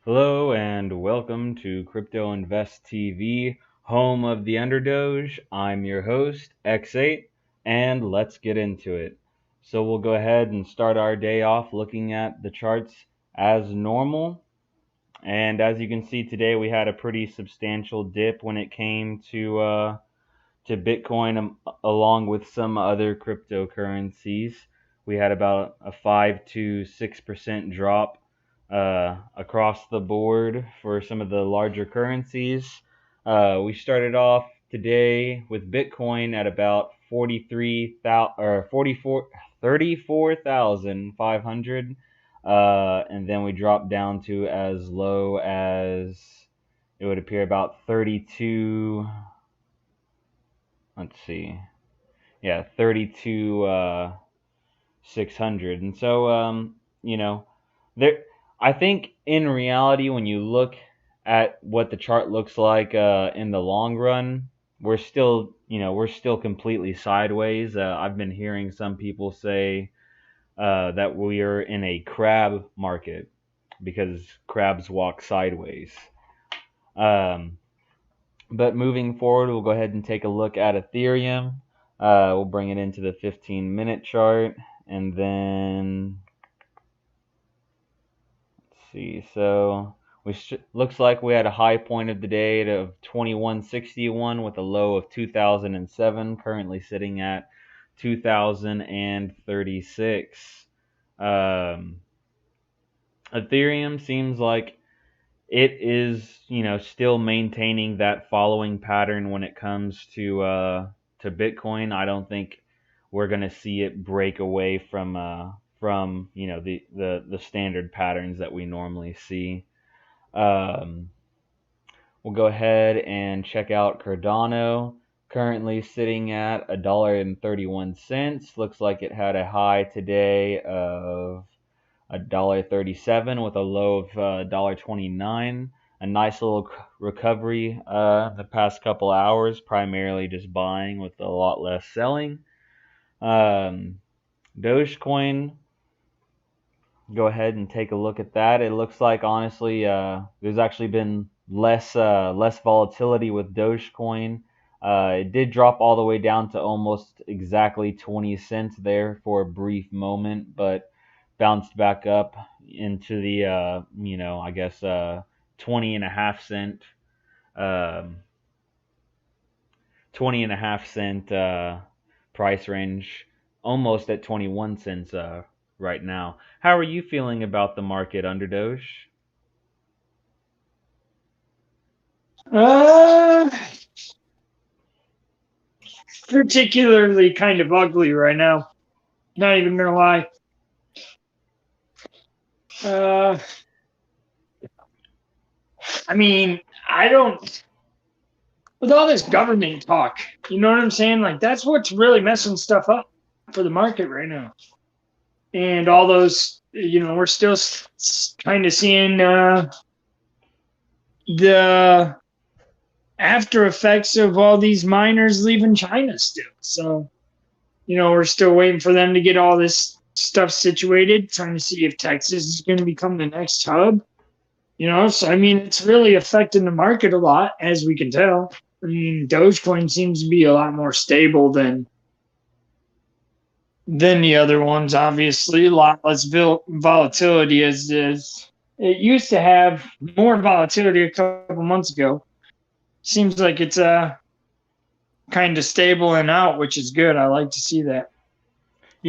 Hello and welcome to Crypto Invest TV, home of the underdoge. I'm your host, X8, and let's get into it. So we'll go ahead and start our day off looking at the charts as normal. And as you can see today, we had a pretty substantial dip when it came to Bitcoin, along with some other cryptocurrencies. We had about a 5 to 6% drop across the board for some of the larger currencies. We started off today with Bitcoin at about 43,000 or 34,500, and then we dropped down to as low as it would appear about 32. Let's see. Yeah, 32 600. And so you know, there I think in reality when you look at what the chart looks like in the long run, we're still completely sideways. I've been hearing some people say that we are in a crab market because crabs walk sideways. Um, But moving forward, we'll go ahead and take a look at Ethereum. We'll bring it into the 15-minute chart, and then let's see. So looks like we had a high point of the day of 2161 with a low of 2007. Currently sitting at 2036. Um, Ethereum seems like it is, still maintaining that following pattern when it comes to Bitcoin. I don't think we're going to see it break away from the standard patterns that we normally see. Um, we'll go ahead and check out Cardano. Currently sitting at $1.31. Looks like it had a high today of $1.37 with a low of $1.29. A nice little recovery the past couple hours, primarily just buying with a lot less selling. Um, Dogecoin, go ahead and take a look at that. It looks like honestly, there's actually been less volatility with Dogecoin. It did drop all the way down to almost exactly 20 cents there for a brief moment, but bounced back up into the I guess 20 and a half cent um 20 and a half cent price range, almost at 21 cents right now. How are you feeling about the market under Doge? Uh, Particularly kind of ugly right now. Not even gonna lie. Uh, I mean, I don't. With all this government talk, you know what I'm saying? Like that's what's really messing stuff up for the market right now. And all those, we're still kind of seeing the after effects of all these miners leaving China still. So, we're still waiting for them to get all this stuff situated, trying to see if Texas is going to become the next hub. So I mean, it's really affecting the market a lot, as we can tell. I mean, Dogecoin seems to be a lot more stable than the other ones. Obviously, a lot less volatility as is. It used to have more volatility a couple months ago. Seems like it's kind of stable and out, which is good. I like to see that,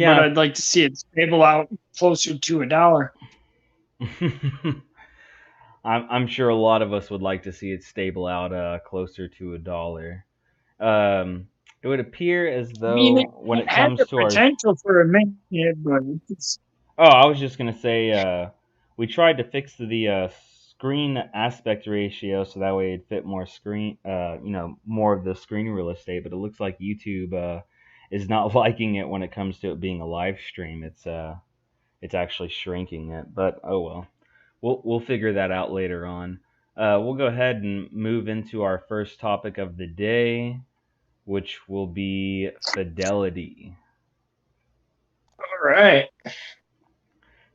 but Yeah. I'd like to see it stable out closer to $1. I'm sure a lot of us would like to see it stable out closer to $1. It would appear as I mean, though when it it had comes the to our potential for a minute, but it's Oh, I was just gonna say, we tried to fix the screen aspect ratio so that way it'd fit more more of the screen real estate. But it looks like YouTube is not liking it when it comes to it being a live stream. It's actually shrinking it. But oh well, we'll figure that out later on. We'll go ahead and move into our first topic of the day, which will be Fidelity. all right.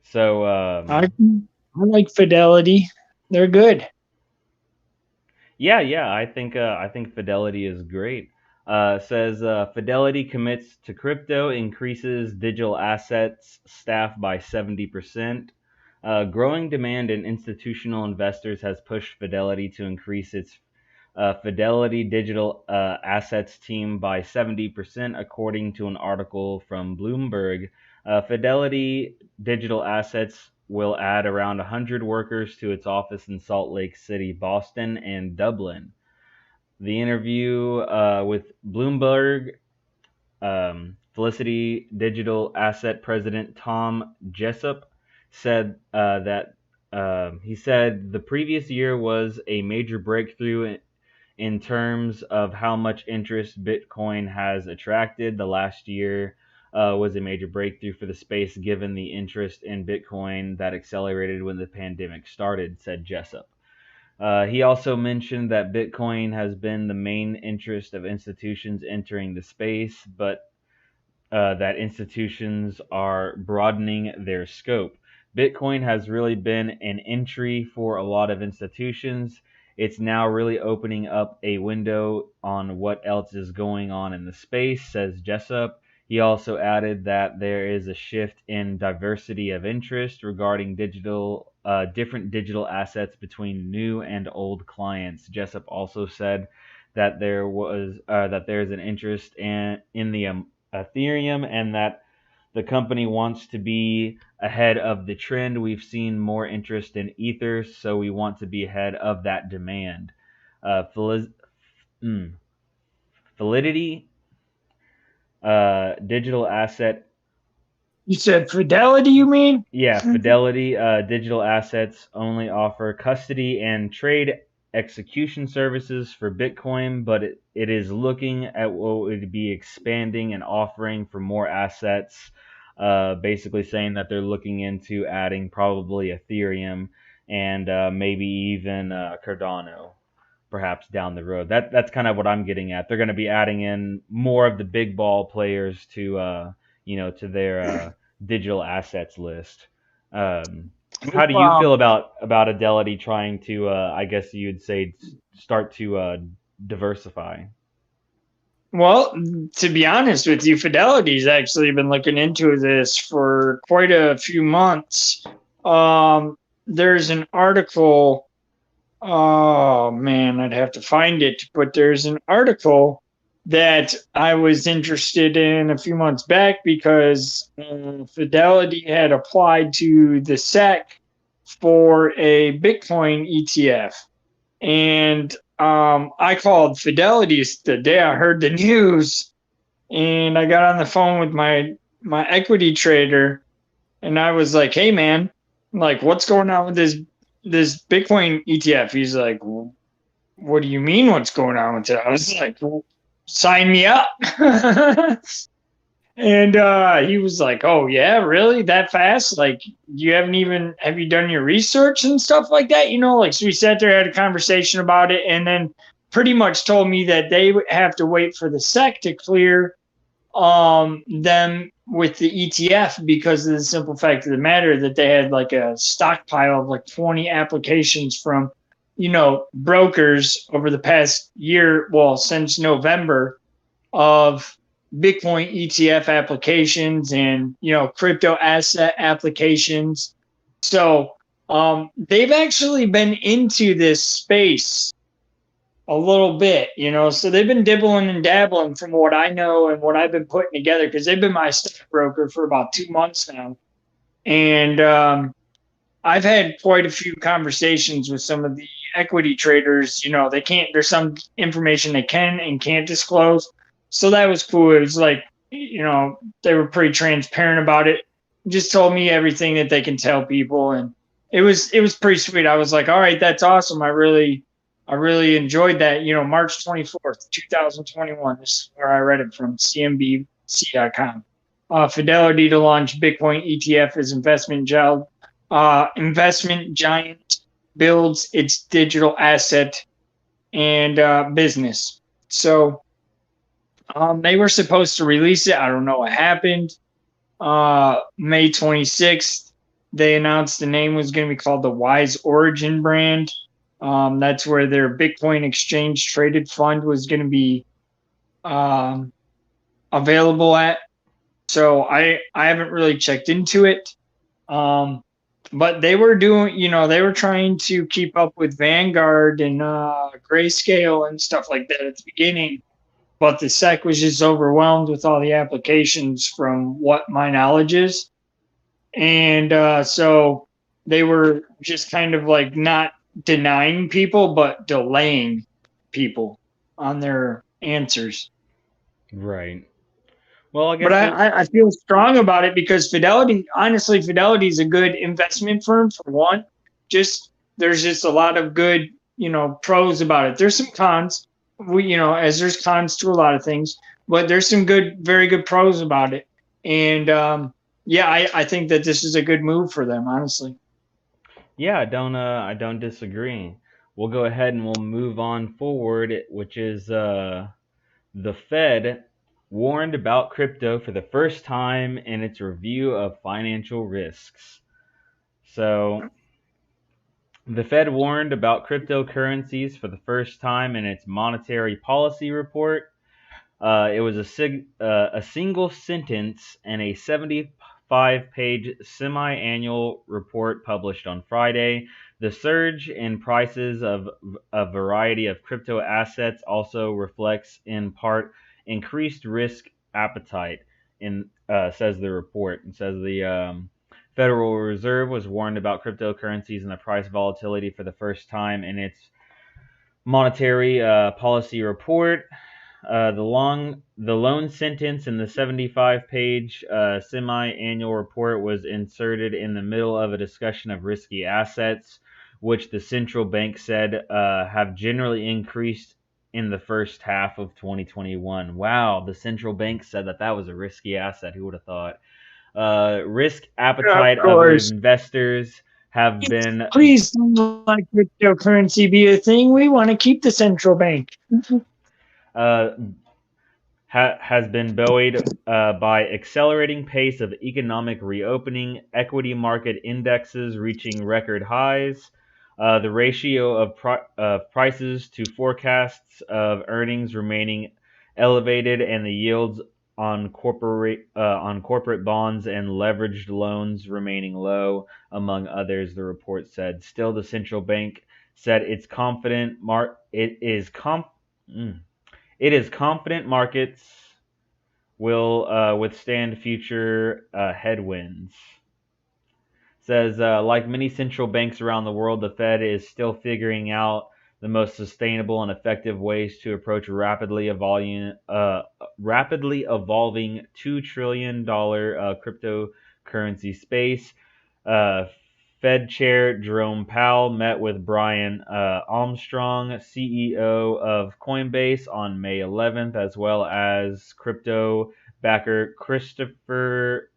So I I like Fidelity. they're good. Yeah. I think Fidelity is great. Says Fidelity commits to crypto, increases digital assets staff by 70%. Growing demand in institutional investors has pushed Fidelity to increase its Fidelity digital assets team by 70%, according to an article from Bloomberg. Fidelity digital assets will add around 100 workers to its office in Salt Lake City, Boston, and Dublin. The interview with Bloomberg, Felicity Digital Asset President Tom Jessup said that he said the previous year was a major breakthrough in terms of how much interest Bitcoin has attracted. The last year was a major breakthrough for the space given the interest in Bitcoin that accelerated when the pandemic started, said Jessup. He also mentioned that Bitcoin has been the main interest of institutions entering the space, but that institutions are broadening their scope. Bitcoin has really been an entry for a lot of institutions. It's now really opening up a window on what else is going on in the space, says Jessup. He also added that there is a shift in diversity of interest regarding different digital assets between new and old clients. Jessup also said that there's an interest in the Ethereum and that the company wants to be ahead of the trend. We've seen more interest in Ether, so we want to be ahead of that demand. Validity digital asset. You said Fidelity, you mean? Yeah, Fidelity digital assets only offer custody and trade execution services for Bitcoin, but it is looking at what would be expanding and offering for more assets. Basically saying that they're looking into adding probably Ethereum and maybe even Cardano, perhaps down the road. That's kind of what I'm getting at. They're going to be adding in more of the big ball players to to their digital assets list. How do you feel about Fidelity trying to, I guess you'd say, start to diversify? Well, to be honest with you, Fidelity's actually been looking into this for quite a few months. There's an article. Oh man, I'd have to find it, but there's an article that I was interested in a few months back because Fidelity had applied to the SEC for a Bitcoin ETF. And I called Fidelity the day I heard the news, and I got on the phone with my equity trader, and I was like, "Hey, man, like, what's going on with this Bitcoin ETF?" He's like, well, "What do you mean? What's going on with it?" I was like, well, "Sign me up." And he was like, "Oh yeah, really? That fast? Like have you done your research and stuff like that? You know, like so we sat there, had a conversation about it, and then pretty much told me that they have to wait for the SEC to clear them with the ETF because of the simple fact of the matter that they had like a stockpile of like 20 applications from brokers over the past year, well, since November, of Bitcoin ETF applications and crypto asset applications. So they've actually been into this space a little bit, so they've been dibbling and dabbling from what I know and what I've been putting together because they've been my stockbroker for about 2 months now. And I've had quite a few conversations with some of the equity traders. There's some information they can and can't disclose. So that was cool. It was like, they were pretty transparent about it. Just told me everything that they can tell people. And it was pretty sweet. I was like, all right, that's awesome. I really enjoyed that. March 24th, 2021. This is where I read it from, cnbc.com. Fidelity to launch Bitcoin ETF as investment giant builds its digital asset and business. So they were supposed to release it. I don't know what happened. May 26th. they announced the name was going to be called the Wise Origin brand. That's where their Bitcoin exchange traded fund was going to be available at. So I haven't really checked into it. But they were doing, they were trying to keep up with Vanguard and Grayscale and stuff like that at the beginning. But the SEC was just overwhelmed with all the applications from what my knowledge is. And so they were just kind of like not denying people, but delaying people on their answers. Right. Well, I guess. But I feel strong about it because Fidelity, honestly, Fidelity is a good investment firm for one. There's just a lot of good, pros about it. There's some cons, as there's cons to a lot of things, but there's some very good pros about it. And I think that this is a good move for them, honestly. Yeah, I don't disagree. We'll go ahead and we'll move on forward, which is the Fed warned about crypto for the first time in its review of financial risks. So, the Fed warned about cryptocurrencies for the first time in its monetary policy report. It was a single sentence and a 75-page semi-annual report published on Friday. The surge in prices of a variety of crypto assets also reflects in part increased risk appetite, says the report. It says the Federal Reserve was warned about cryptocurrencies and the price volatility for the first time in its monetary policy report. The lone sentence in the 75-page semi-annual report was inserted in the middle of a discussion of risky assets, which the central bank said have generally increased in the first half of 2021. Wow, the central bank said that was a risky asset. Who would have thought? Risk appetite of investors have been. Please don't let cryptocurrency be a thing. We want to keep the central bank. Has been buoyed by accelerating pace of economic reopening, equity market indexes reaching record highs, the ratio of prices to forecasts of earnings remaining elevated, and the yields on corporate bonds and leveraged loans remaining low, among others. The report said. Still, the central bank said it is confident markets will withstand future headwinds. Says, like many central banks around the world, the Fed is still figuring out the most sustainable and effective ways to approach rapidly evolving $2 trillion cryptocurrency space. Fed Chair Jerome Powell met with Brian Armstrong, CEO of Coinbase, on May 11th, as well as crypto backer Christopher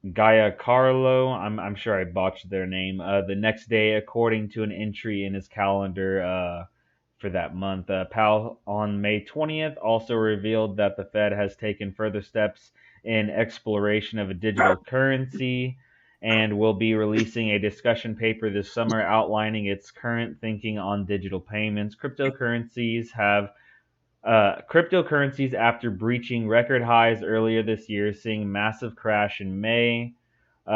Giancarlo. I'm sure I botched their name. The next day, according to an entry in his calendar for that month. Powell, on May 20th, also revealed that the Fed has taken further steps in exploration of a digital currency and will be releasing a discussion paper this summer outlining its current thinking on digital payments. Cryptocurrencies, after breaching record highs earlier this year, seeing massive crash in May, with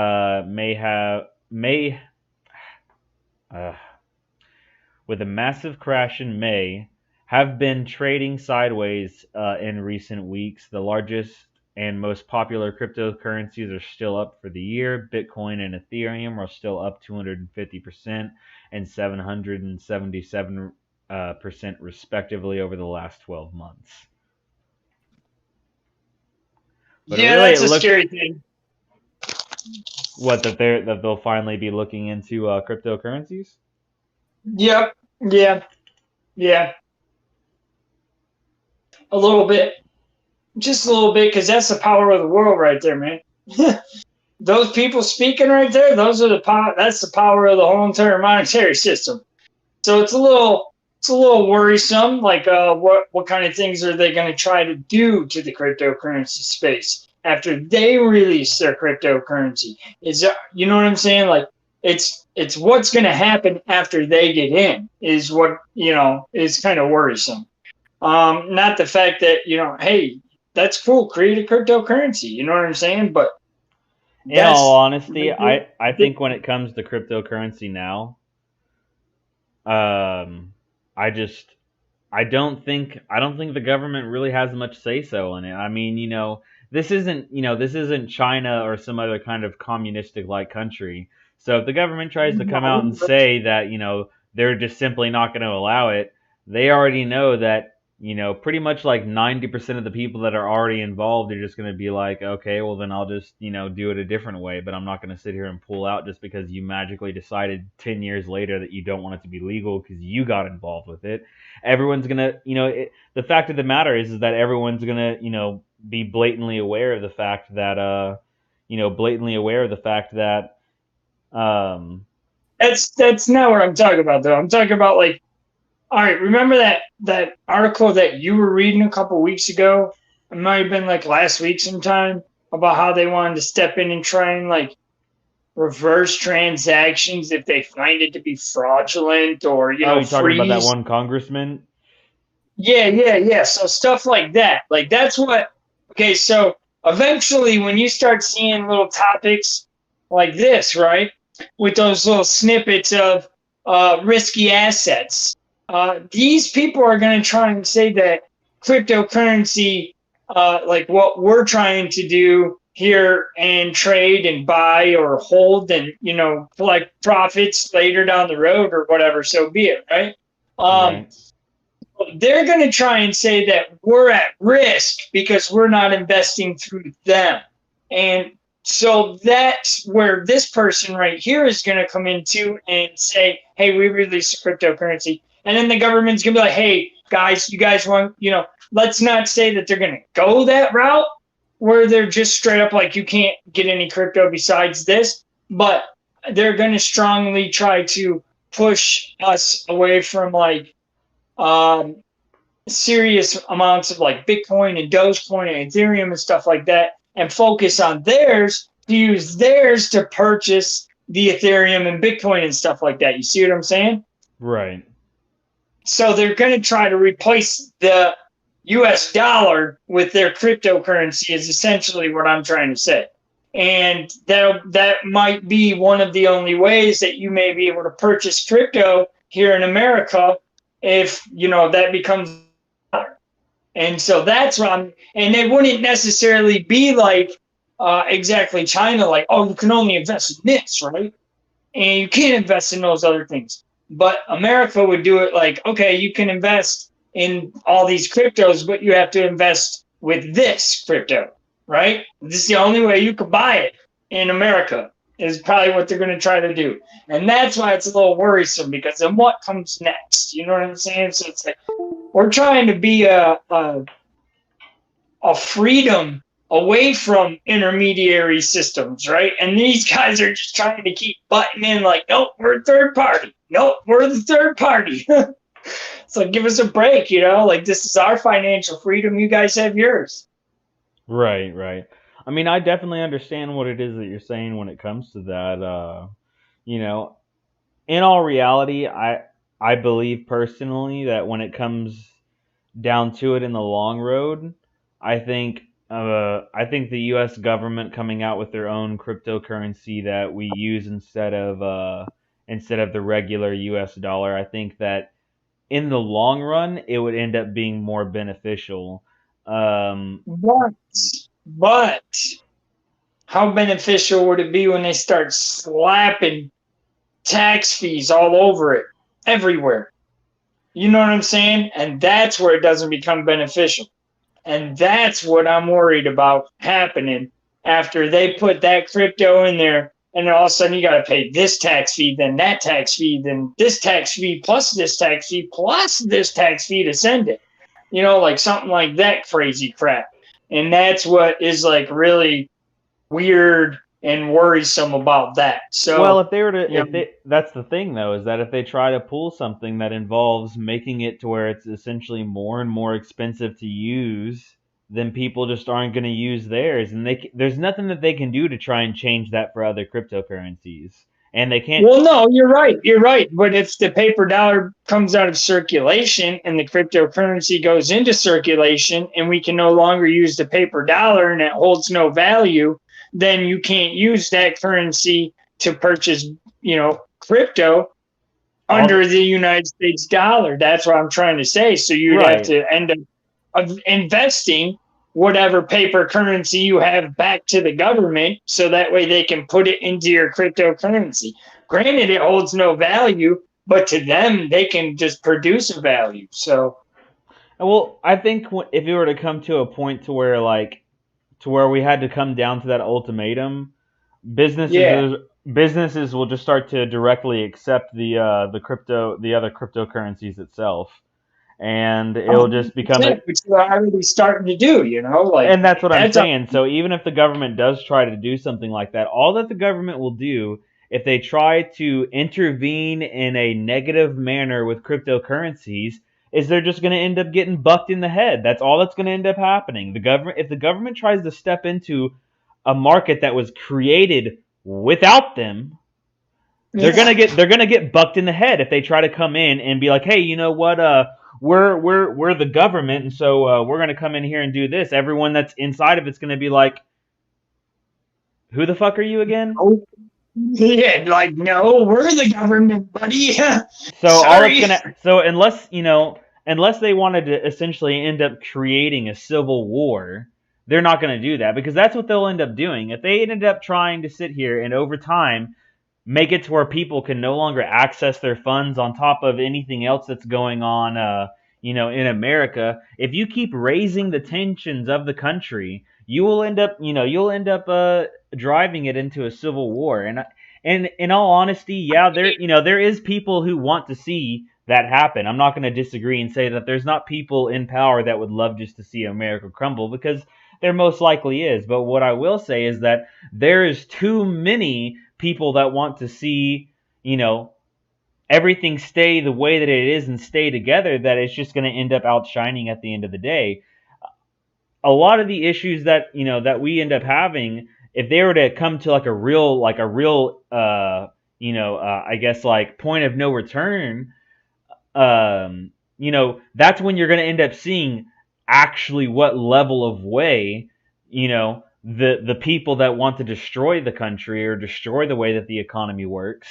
a massive crash in May, have been trading sideways in recent weeks. The largest and most popular cryptocurrencies are still up for the year. Bitcoin and Ethereum are still up 250% and 777% respectively over the last 12 months. But yeah, really, that's a scary thing. What, that they'll finally be looking into cryptocurrencies? Yep. Yeah. A little bit. Just a little bit, because that's the power of the world right there, man. Those people speaking right there, those are the power. That's the power of the whole entire monetary system. So it's a little worrisome. Like, what kind of things are they going to try to do to the cryptocurrency space? after they release their cryptocurrency. You know what I'm saying? Like it's what's going to happen after they get in is what is kind of worrisome. Not the fact that hey, that's cool, create a cryptocurrency. You know what I'm saying? But in all honesty, I think when it comes to cryptocurrency now, I just I don't think the government really has much say so in it. I mean, this isn't China or some other kind of communistic like country. So if the government tries to come out and say that, they're just simply not going to allow it, they already know that, pretty much like 90% of the people that are already involved are just going to be like, okay, well then I'll just, do it a different way, but I'm not going to sit here and pull out just because you magically decided 10 years later that you don't want it to be legal because you got involved with it. Everyone's going to, the fact of the matter is that everyone's going to, be blatantly aware of the fact that, that's not what I'm talking about though. I'm talking about like, all right, remember that article that you were reading a couple weeks ago? It might have been like last week sometime about how they wanted to step in and try and like reverse transactions if they find it to be fraudulent or you're talking about that one congressman? Yeah. So stuff like that. Like that's what. Okay, so eventually, when you start seeing little topics like this, right, with those little snippets of risky assets, these people are going to try and say that cryptocurrency, like what we're trying to do here and trade and buy or hold and, collect profits later down the road or whatever, so be it, right? Right. They're going to try and say that we're at risk because we're not investing through them. And so that's where this person right here is going to come into and say, hey, we released a cryptocurrency. And then the government's going to be like, hey, guys, you guys want, let's not say that they're going to go that route where they're just straight up like, you can't get any crypto besides this. But they're going to strongly try to push us away from like, serious amounts of like Bitcoin and Dogecoin and Ethereum and stuff like that, and focus on theirs to use theirs to purchase the Ethereum and Bitcoin and stuff like that. You see what I'm saying? Right. So they're going to try to replace the US dollar with their cryptocurrency is essentially what I'm trying to say. And that might be one of the only ways that you may be able to purchase crypto here in America if that becomes, and so that's what and they wouldn't necessarily be like exactly China, like, oh, you can only invest in this, right? And you can't invest in those other things. But America would do it like, okay, you can invest in all these cryptos, but you have to invest with this crypto, right? This is the only way you could buy it in America. Is probably what they're going to try to do. And that's why it's a little worrisome, because then what comes next? You know what I'm saying? So it's like we're trying to be a freedom away from intermediary systems, right? And these guys are just trying to keep butting in like, nope, we're a third party. Nope, we're the third party. So give us a break, like this is our financial freedom. You guys have yours. Right. I mean, I definitely understand what it is that you're saying when it comes to that. In all reality, I believe personally that when it comes down to it in the long road, I think the U.S. government coming out with their own cryptocurrency that we use instead of the regular U.S. dollar, I think that in the long run it would end up being more beneficial. But how beneficial would it be when they start slapping tax fees all over it, everywhere? You know what I'm saying? And that's where it doesn't become beneficial. And that's what I'm worried about happening after they put that crypto in there. And then all of a sudden you got to pay this tax fee, then that tax fee, then this tax fee, plus this tax fee, plus this tax fee to send it. Like something like that crazy crap. And that's what is like really weird and worrisome about that. So, well, if they were to, that's the thing though, is that if they try to pull something that involves making it to where it's essentially more and more expensive to use then people just aren't going to use theirs, and there's nothing that they can do to try and change that for other cryptocurrencies, and they can't. Well, no, you're right. You're right. But if the paper dollar comes out of circulation and the cryptocurrency goes into circulation and we can no longer use the paper dollar and it holds no value, then you can't use that currency to purchase, crypto under the United States dollar. That's what I'm trying to say. So you'd have to end up investing whatever paper currency you have back to the government so that way they can put it into your cryptocurrency. Granted, it holds no value, but to them, they can just produce a value. So, well, I think if it were to come to a point to where we had to come down to that ultimatum, businesses will just start to directly accept the other cryptocurrencies itself, and it'll just become which they're already starting to do, and that's what I'm saying. So even if the government does try to do something like that, all that the government will do if they try to intervene in a negative manner with cryptocurrencies is they're just going to end up getting bucked in the head. That's all that's going to end up happening. If the government tries to step into a market that was created without them, they're gonna get bucked in the head if they try to come in and be like, hey, you know what? We're the government, and so we're gonna come in here and do this. Everyone that's inside of it's gonna be like, who the fuck are you again? Oh, yeah, like, no, we're the government, buddy. So unless they wanted to essentially end up creating a civil war, they're not going to do that, because that's what they'll end up doing. If they ended up trying to sit here and over time make it to where people can no longer access their funds on top of anything else that's going on, in America, if you keep raising the tensions of the country, you will end up driving it into a civil war. And in all honesty, yeah, there is people who want to see that happen. I'm not going to disagree and say that there's not people in power that would love just to see America crumble, because there most likely is. But what I will say is that there is too many people that want to see, everything stay the way that it is and stay together, that it's just going to end up outshining at the end of the day. A lot of the issues that we end up having, if they were to come to a real I guess point of no return, that's when you're going to end up seeing actually what level of way, the people that want to destroy the country or destroy the way that the economy works,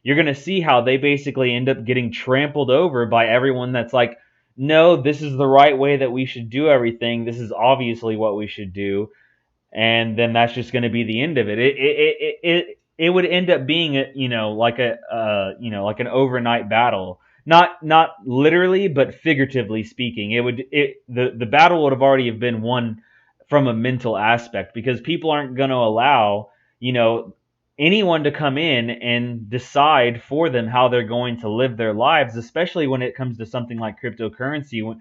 you're going to see how they basically end up getting trampled over by everyone that's like, no, this is the right way that we should do everything. This is obviously what we should do. And then that's just going to be the end of it. It would end up being like an overnight battle. Not literally, but figuratively speaking. The battle would have already been won from a mental aspect, because people aren't going to allow, anyone to come in and decide for them how they're going to live their lives, especially when it comes to something like cryptocurrency,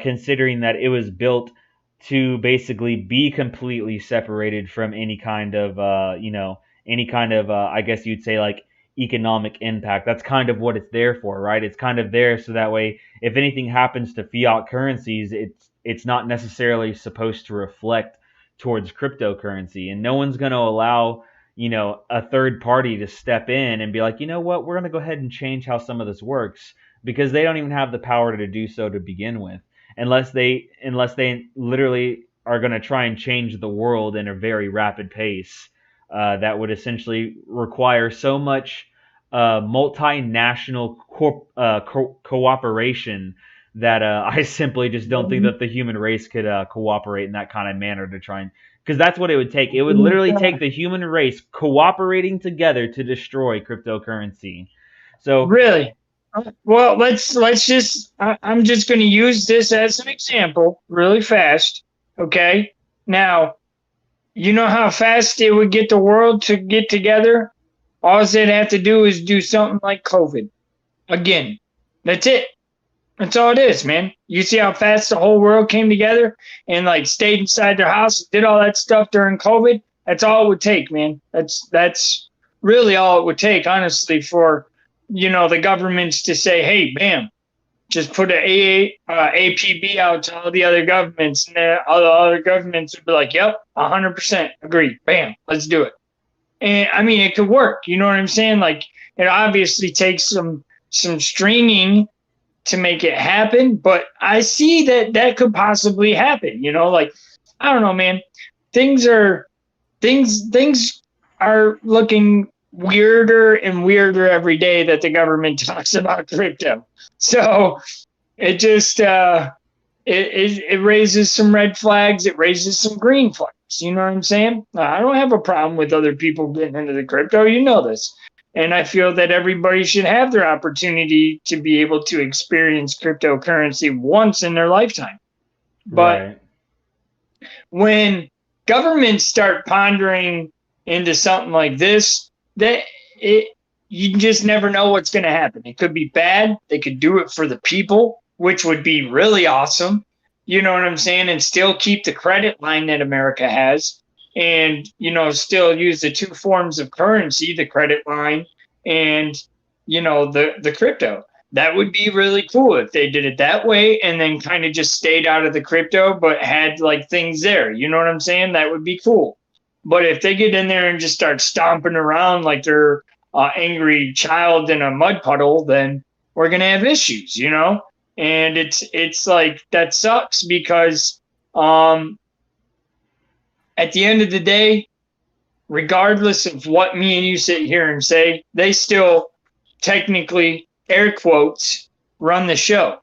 considering that it was built to basically be completely separated from any kind of, I guess you'd say, like, economic impact. That's kind of what it's there for, right? It's kind of there so that way, if anything happens to fiat currencies, it's not necessarily supposed to reflect towards cryptocurrency. And no one's going to allow, a third party to step in and be like, you know what, we're going to go ahead and change how some of this works, because they don't even have the power to do so to begin with, unless they literally are going to try and change the world in a very rapid pace. That would essentially require so much multinational cooperation that I simply just don't think that the human race could cooperate in that kind of manner to try and, because that's what it would take. It would literally take the human race cooperating together to destroy cryptocurrency. So really, well, let's just. I'm just going to use this as an example, really fast. Okay, now, you know how fast it would get the world to get together? All they'd have to do is do something like COVID. Again, that's it. That's all it is, man. You see how fast the whole world came together and stayed inside their house, did all that stuff during COVID? That's all it would take, man. That's really all it would take, honestly, for the governments to say, hey, bam, just put an APB out to all the other governments, and then all the other governments would be like, "Yep, 100% agree. Bam, let's do it." And I mean, it could work. You know what I'm saying? Like, it obviously takes some stringing to make it happen, but I see that could possibly happen. You know, like, I don't know, man. Things are things are looking weirder and weirder every day that the government talks about crypto. So it just it raises some red flags. It raises some green flags. You know what I'm saying? I don't have a problem with other people getting into the crypto. You know this. And I feel that everybody should have their opportunity to be able to experience cryptocurrency once in their lifetime. But Right. when governments start pondering into something like this, that it you just never know what's going to happen. It could be bad. They could do it for the people, which would be really awesome. You know what I'm saying? And still keep the credit line that America has, and still use the two forms of currency, the credit line and the crypto. That would be really cool if they did it that way and then kind of just stayed out of the crypto but had like things there. You know what I'm saying? That would be cool. But if they get in there and just start stomping around like they're angry child in a mud puddle, then we're gonna have issues, And it's like that sucks because at the end of the day, regardless of what me and you sit here and say, they still technically, air quotes, run the show.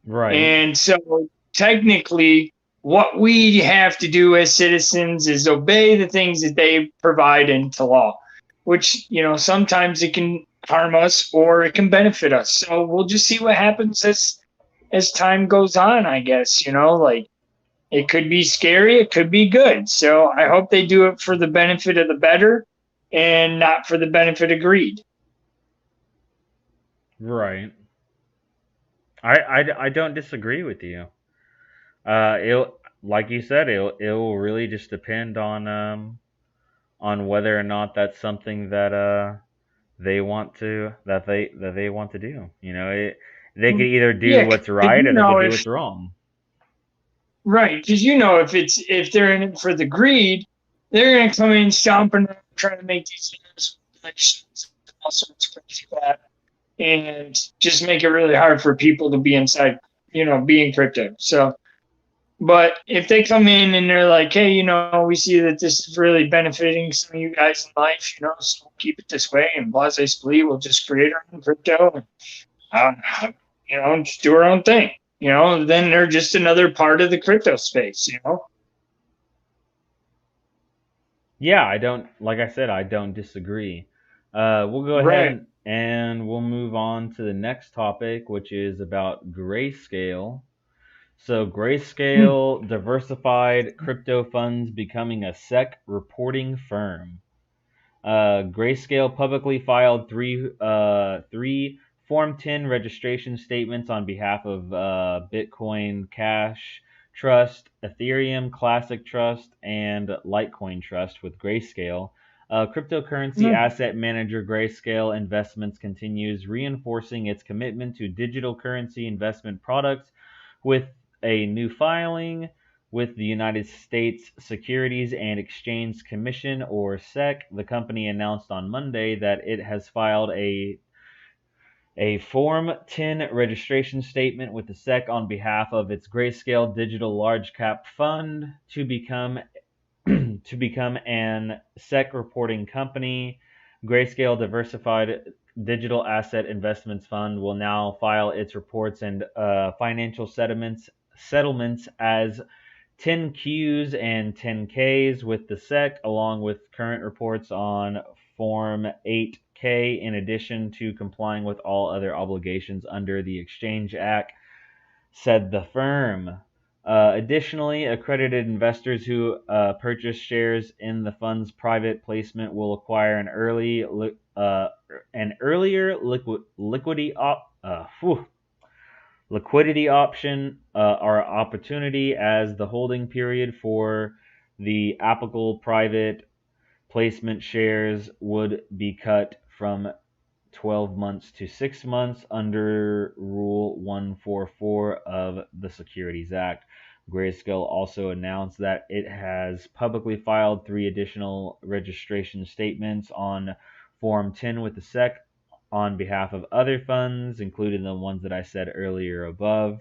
Right. And so technically, what we have to do as citizens is obey the things that they provide into law, which, sometimes it can harm us or it can benefit us. So we'll just see what happens as time goes on, I guess, like it could be scary, it could be good. So I hope they do it for the benefit of the better and not for the benefit of greed. Right. I don't disagree with you. It'll, like you said, it'll really just depend on whether or not that's something that they want to do. They could either do Yeah, what's because right or they could do what's wrong. right, because if they're in it for the greed, they're going to come in stomping around trying to make these elections, all sorts of crazy crap, and just make it really hard for people to be inside, be in crypto. So, but if they come in and they're like, hey, we see that this is really benefiting some of you guys in life, so we'll keep it this way, and blase splee, we'll just create our own crypto, and just do our own thing. Then they're just another part of the crypto space. Yeah, like I said, I don't disagree. We'll go Right. ahead and we'll move on to the next topic, which is about Grayscale. So, Grayscale diversified crypto funds becoming a SEC reporting firm. Grayscale publicly filed three Form 10 registration statements on behalf of Bitcoin Cash Trust, Ethereum Classic Trust, and Litecoin Trust with Grayscale. Cryptocurrency asset manager Grayscale Investments continues reinforcing its commitment to digital currency investment products with a new filing with the United States Securities and Exchange Commission, or SEC. The company announced on Monday that it has filed a Form 10 registration statement with the SEC on behalf of its Grayscale Digital Large Cap Fund to become an SEC reporting company. Grayscale Diversified Digital Asset Investments Fund will now file its reports and financial settlements as 10Qs and 10Ks with the SEC, along with current reports on Form 8K, in addition to complying with all other obligations under the Exchange Act, said the firm. Additionally, accredited investors who purchase shares in the fund's private placement will acquire an earlier liquidity option or opportunity, as the holding period for the applicable private placement shares would be cut from 12 months to 6 months under Rule 144 of the Securities Act. GrayScale also announced that it has publicly filed 3 additional registration statements on Form 10 with the SEC on behalf of other funds, including the ones that I said earlier above.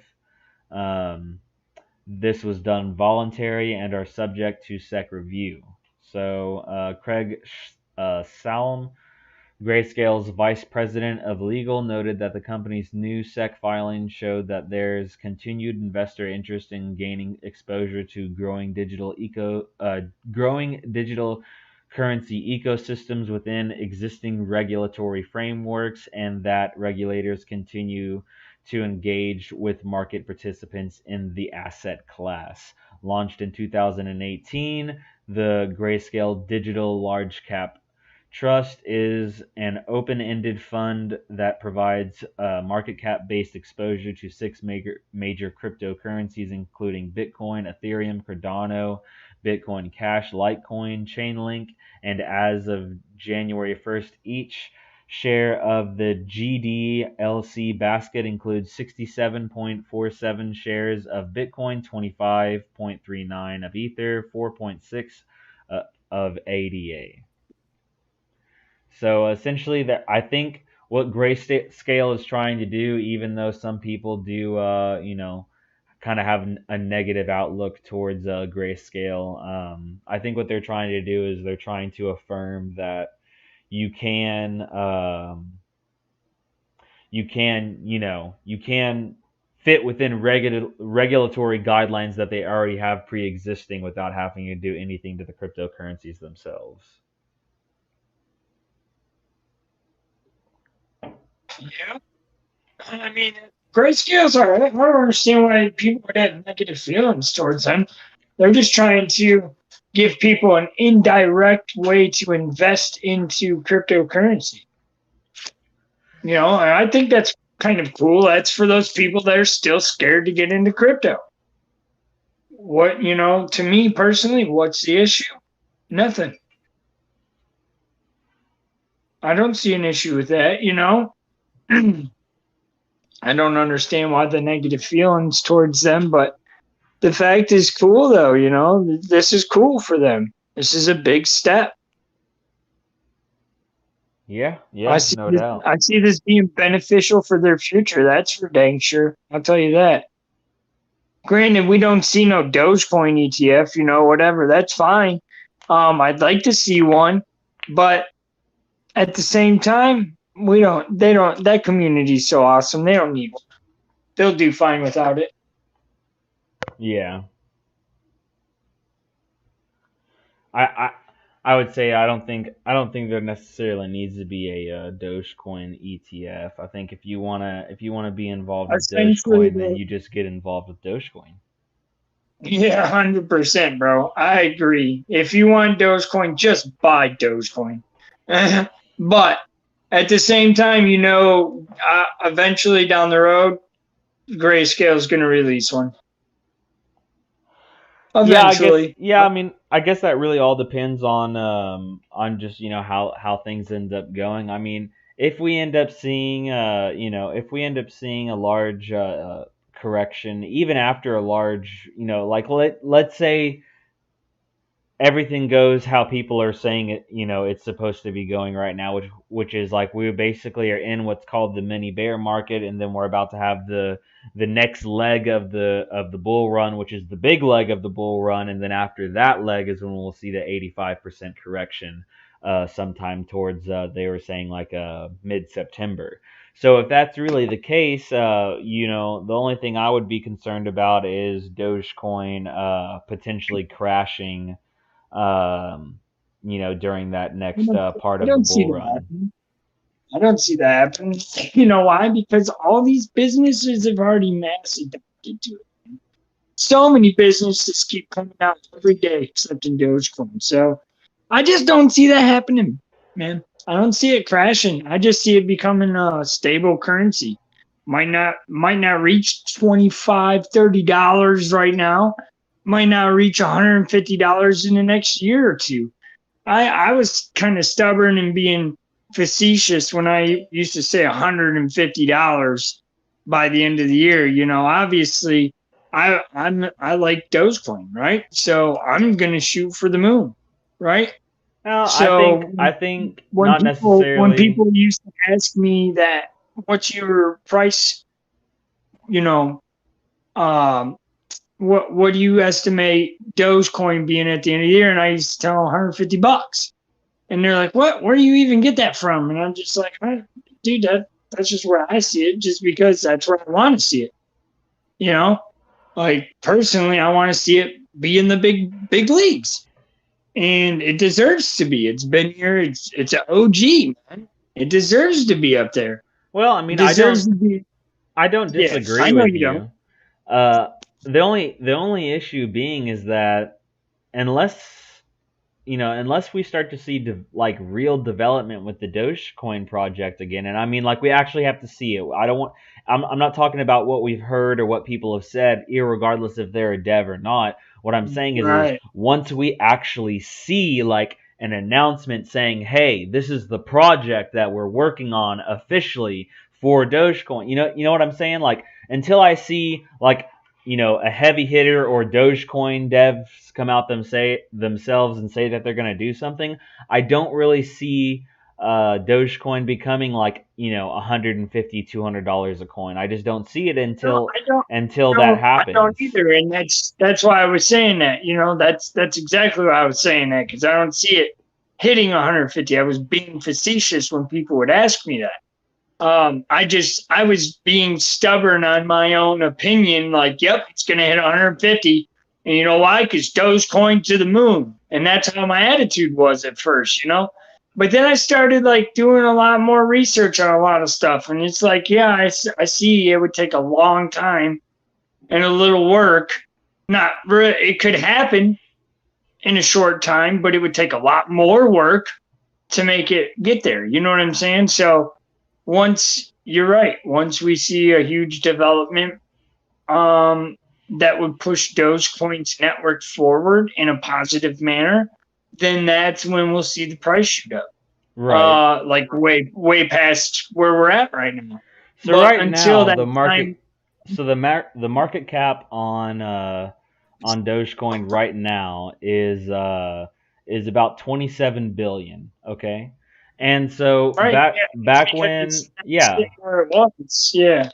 This was done voluntary and are subject to SEC review. So Craig Salm, GrayScale's vice president of legal, noted that the company's new SEC filing showed that there's continued investor interest in gaining exposure to growing digital currency ecosystems within existing regulatory frameworks, and that regulators continue to engage with market participants in the asset class. Launched in 2018, the GrayScale Digital Large Cap Trust is an open-ended fund that provides market cap-based exposure to 6 major cryptocurrencies, including Bitcoin, Ethereum, Cardano, Bitcoin Cash, Litecoin, Chainlink, and as of January 1st, each share of the GDLC basket includes 67.47 shares of Bitcoin, 25.39 of Ether, 4.6 of ADA. So essentially, that I think what GrayScale is trying to do, even though some people do, kind of have a negative outlook towards GrayScale, I think what they're trying to do is they're trying to affirm that you can, you can fit within regulatory guidelines that they already have pre-existing without having to do anything to the cryptocurrencies themselves. Yeah. I mean, GrayScale's all right. I don't understand why people would have negative feelings towards them. They're just trying to give people an indirect way to invest into cryptocurrency. I think that's kind of cool. That's for those people that are still scared to get into crypto. To me personally, what's the issue? Nothing. I don't see an issue with that, I don't understand why the negative feelings towards them, but the fact is cool, though. This is cool for them. This is a big step. Yeah, no doubt. I see this being beneficial for their future. That's for dang sure. I'll tell you that. Granted, we don't see no Dogecoin ETF, whatever. That's fine. I'd like to see one, but at the same time, that community's so awesome. They don't need one. They'll do fine without it. Yeah. I would say I don't think there necessarily needs to be a Dogecoin ETF. I think if you wanna be involved with Dogecoin, then you just get involved with Dogecoin. Yeah, 100%, bro. I agree. If you want Dogecoin, just buy Dogecoin. But at the same time, eventually down the road, GrayScale is going to release one. Eventually. I guess that really all depends on just how things end up going. I mean, if we end up seeing a large correction, even after a large, let's say everything goes how people are saying it, it's supposed to be going right now, which is like we basically are in what's called the mini bear market, and then we're about to have the next leg of the bull run, which is the big leg of the bull run, and then after that leg is when we'll see the 85% correction sometime towards they were saying like mid-September. So if that's really the case, the only thing I would be concerned about is Dogecoin potentially crashing during that next part of the bull run. I don't see that happening. You know why? Because all these businesses have already mass adapted to it. So many businesses keep coming out every day except in Dogecoin. So I just don't see that happening, man. I don't see it crashing. I just see it becoming a stable currency. Might not reach $25, $30 right now. Might not reach $150 in the next year or two. I was kind of stubborn and being facetious when I used to say $150 by the end of the year. You know, obviously, I like Dogecoin, right? So I'm gonna shoot for the moon, right? Well, So I think when not necessarily. people used to ask me that, what's your price, you know, um, what do you estimate Dogecoin being at the end of the year? And I used to tell them $150. And they're like, "What? Where do you even get that from?" And I'm just like, "Dude, that's just where I see it, just because that's where I want to see it." You know, like personally, I want to see it be in the big leagues, and it deserves to be. It's been here. It's an OG, man. It deserves to be up there. Well, I It mean, deserves to be. I don't Yeah, disagree I know with you don't. you. The only issue being is that unless unless we start to see like real development with the Dogecoin project again, and I mean, like, we actually have to see it. I don't want. I'm not talking about what we've heard or what people have said, irregardless if they're a dev or not. What I'm saying is Right. once we actually see like an announcement saying, "Hey, this is the project that we're working on officially for Dogecoin." You know what I'm saying? Like, until I see like a heavy hitter or Dogecoin devs come out themselves and say that they're going to do something, I don't really see Dogecoin becoming like $150, $200 a coin. I just don't see it No, until that I don't happens. either, and that's why I was saying that. You know, that's exactly why I was saying that, because I don't see it hitting 150. I was being facetious when people would ask me that. I was being stubborn on my own opinion. Like, yep, it's going to hit 150, and you know why? Because Dogecoin to the moon, and that's how my attitude was at first. You know, but then I started like doing a lot more research on a lot of stuff, and it's like, yeah, I see it would take a long time and a little work. Not it could happen in a short time, but it would take a lot more work to make it get there. You know what I'm saying? So once you're right, once we see a huge development that would push Dogecoin's network forward in a positive manner, then that's when we'll see the price shoot up. Right. Like way past where we're at right now. So But right until now that time, the market cap on Dogecoin right now is about 27 billion. Okay, and so right? Yeah, it's back because when it's not staying where it was. Yeah.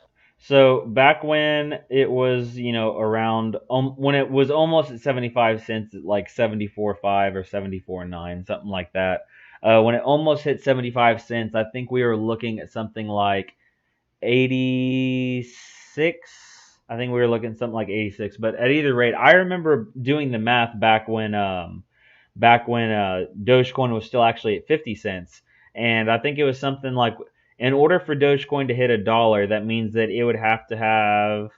so back when it was around when it was almost at 75 cents, at like 74.5 or 74.9, something like that. When it almost hit 75 cents, I think we were looking at something like 86. I think we were looking at something like 86. But at either rate, I remember doing the math back when Dogecoin was still actually at 50 cents, and I think it was something like, in order for Dogecoin to hit $1, that means that it would have to have,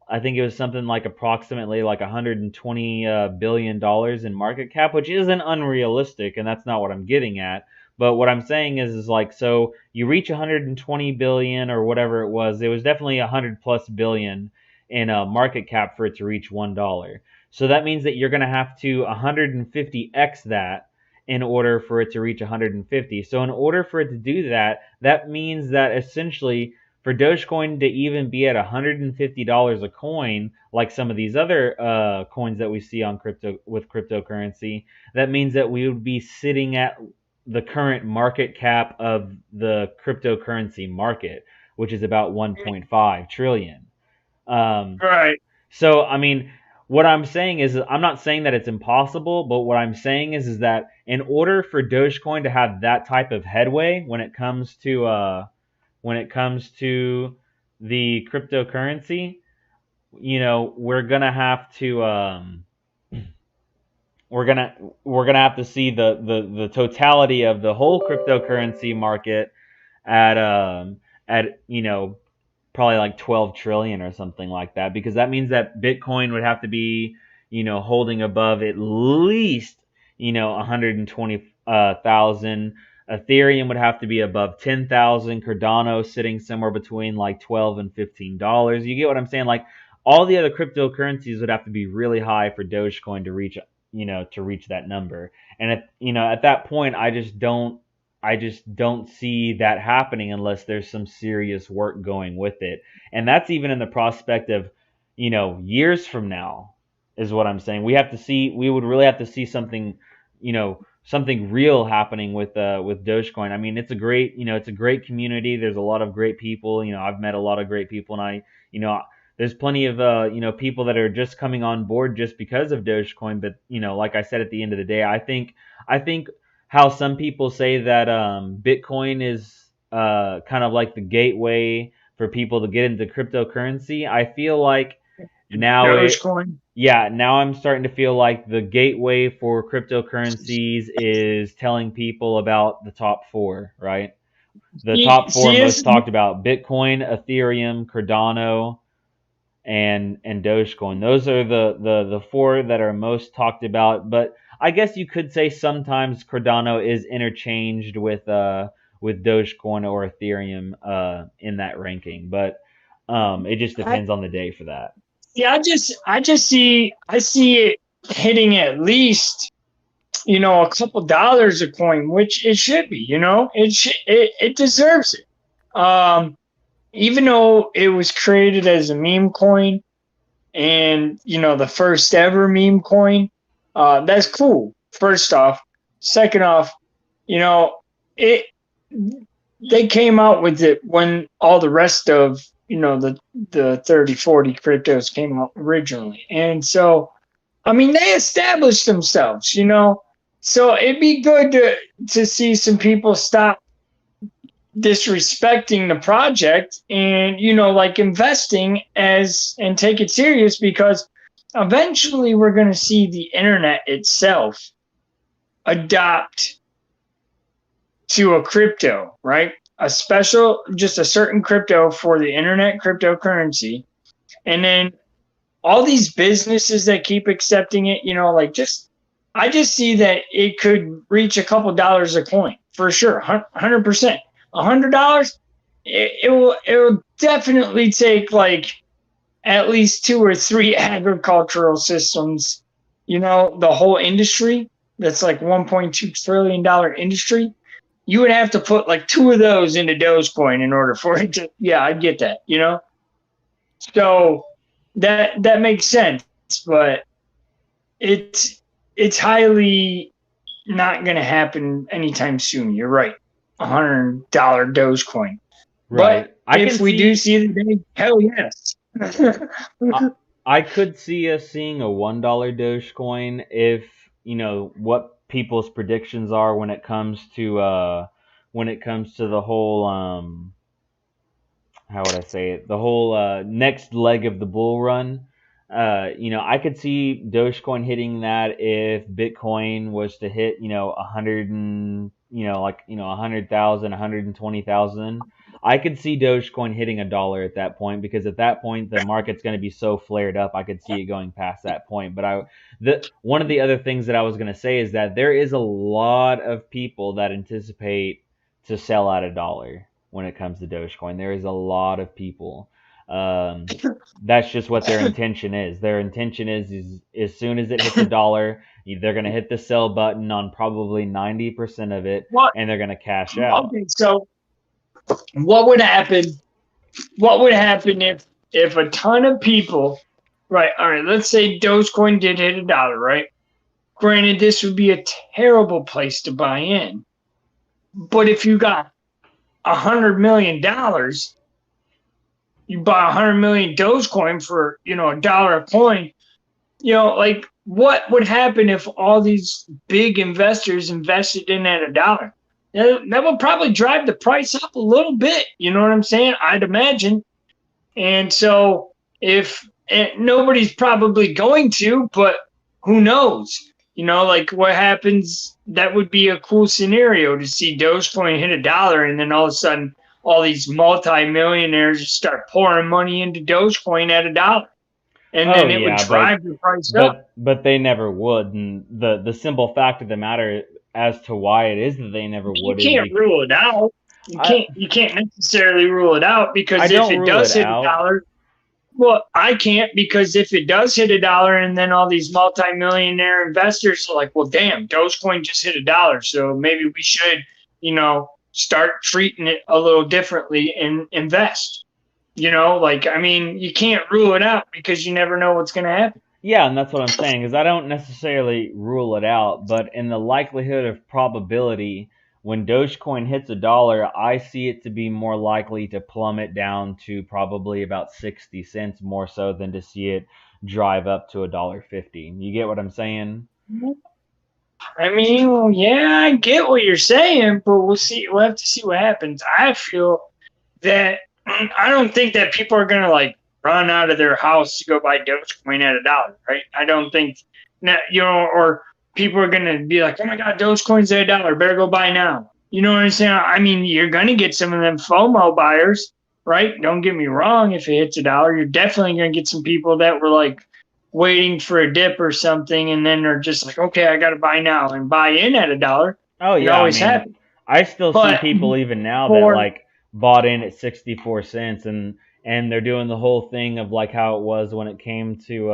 I think it was something like approximately like $120 billion in market cap, which isn't unrealistic, and that's not what I'm getting at. But what I'm saying is like, so you reach 120 billion or whatever it was definitely 100 plus billion in a market cap for it to reach $1. So that means that you're going to have to 150x that in order for it to reach 150. So in order for it to do that, that means that essentially for Dogecoin to even be at $150 a coin, like some of these other coins that we see on cryptocurrency, that means that we would be sitting at the current market cap of the cryptocurrency market, which is about 1.5 trillion. Um, Right. so I mean, what I'm saying is, I'm not saying that it's impossible, but what I'm saying is that in order for Dogecoin to have that type of headway when it comes to the cryptocurrency, we're gonna have to we're gonna have to see the totality of the whole cryptocurrency market at at probably like 12 trillion or something like that, because that means that Bitcoin would have to be holding above at least 120,000. Ethereum would have to be above 10,000. Cardano sitting somewhere between like $12 and $15. You get what I'm saying? Like, all the other cryptocurrencies would have to be really high for Dogecoin to reach that number. And at that point, I just don't see that happening unless there's some serious work going with it. And that's even in the prospect of, years from now is what I'm saying. We would really have to see something, something real happening with Dogecoin. I mean, it's a great community. There's a lot of great people. I've met a lot of great people, and there's plenty of people that are just coming on board just because of Dogecoin. But like I said, at the end of the day, I think how some people say that Bitcoin is kind of like the gateway for people to get into cryptocurrency. I feel like Dogecoin. now I'm starting to feel like the gateway for cryptocurrencies is telling people about the top four, right? The top four most talked about: Bitcoin, Ethereum, Cardano, and Dogecoin. Those are the four that are most talked about. But I guess you could say sometimes Cardano is interchanged with Dogecoin or Ethereum in that ranking. But it just depends on the day for that. Yeah, I see it hitting at least a couple dollars a coin, which it should be. It deserves it. Even though it was created as a meme coin, and the first ever meme coin, that's cool. First off, second off, it they came out with it when all the rest of the 30, 40 cryptos came out originally, and so I mean they established themselves. So it'd be good to see some people stop disrespecting the project and like investing and take it serious, because eventually we're going to see the internet itself adopt to a crypto, right? Just a certain crypto for the internet cryptocurrency. And then all these businesses that keep accepting it, I just see that it could reach a couple dollars a coin for sure. 100%. $100, it will definitely take like at least 2 or 3 agricultural systems. The whole industry that's like $1.2 trillion industry. You would have to put like 2 of those into Dogecoin in order for it to. Yeah, I get that. So that makes sense, but it's highly not going to happen anytime soon. You're right. $100 Dogecoin. Right. But if we do see the day, hell yes. I could see us seeing a $1 Dogecoin if what people's predictions are when it comes to the whole how would I say it, the whole next leg of the bull run. I could see Dogecoin hitting that if Bitcoin was to hit 100 and 100,000, 120,000. I could see Dogecoin hitting $1 at that point, because at that point the market's going to be so flared up. I could see it going past that point. But one of the other things that I was going to say is that there is a lot of people that anticipate to sell at $1 when it comes to Dogecoin. There is a lot of people. That's just what their intention is. Their intention is as soon as it hits $1, they're going to hit the sell button on probably 90% of it, and they're going to cash out. Okay, so what would happen? What would happen if a ton of people, right? All right, let's say Dogecoin did hit $1, right? Granted, this would be a terrible place to buy in, but if you got $100 million, you buy 100 million Dogecoin for $1 a coin. Like what would happen if all these big investors invested in at $1? That would probably drive the price up a little bit. You know what I'm saying? I'd imagine. And so nobody's probably going to, but who knows? Like what happens? That would be a cool scenario to see Dogecoin hit $1, and then all of a sudden, all these multi-millionaires start pouring money into Dogecoin at $1, and then it would drive the price up. But they never would, and the simple fact of the matter as to why it is that they never would. You can't rule it out. You can't necessarily rule it out, because if it does hit $1, well, I can't, because if it does hit $1, and then all these multi-millionaire investors are like, well, damn, Dogecoin just hit $1, so maybe we should start treating it a little differently and invest. I mean, you can't rule it out because you never know what's going to happen. Yeah, and that's what I'm saying is I don't necessarily rule it out, but in the likelihood of probability, when Dogecoin hits $1, I see it to be more likely to plummet down to probably about 60 cents more so than to see it drive up to $1.50. You get what I'm saying? I mean, well, yeah, I get what you're saying, but we'll see. We'll have to see what happens. I feel that I don't think that people are gonna like run out of their house to go buy Dogecoin at $1, right? I don't think that or people are gonna be like, oh my God, Dogecoin's at $1, better go buy now. You know what I'm saying? I mean, you're gonna get some of them FOMO buyers, right? Don't get me wrong. If it hits $1, you're definitely gonna get some people that were like waiting for a dip or something, and then they're just like, okay, I got to buy now and buy in at $1. Oh It yeah, I always mean, happens. I still see But people even now that for like bought in at 64 cents and they're doing the whole thing of like how it was when it came to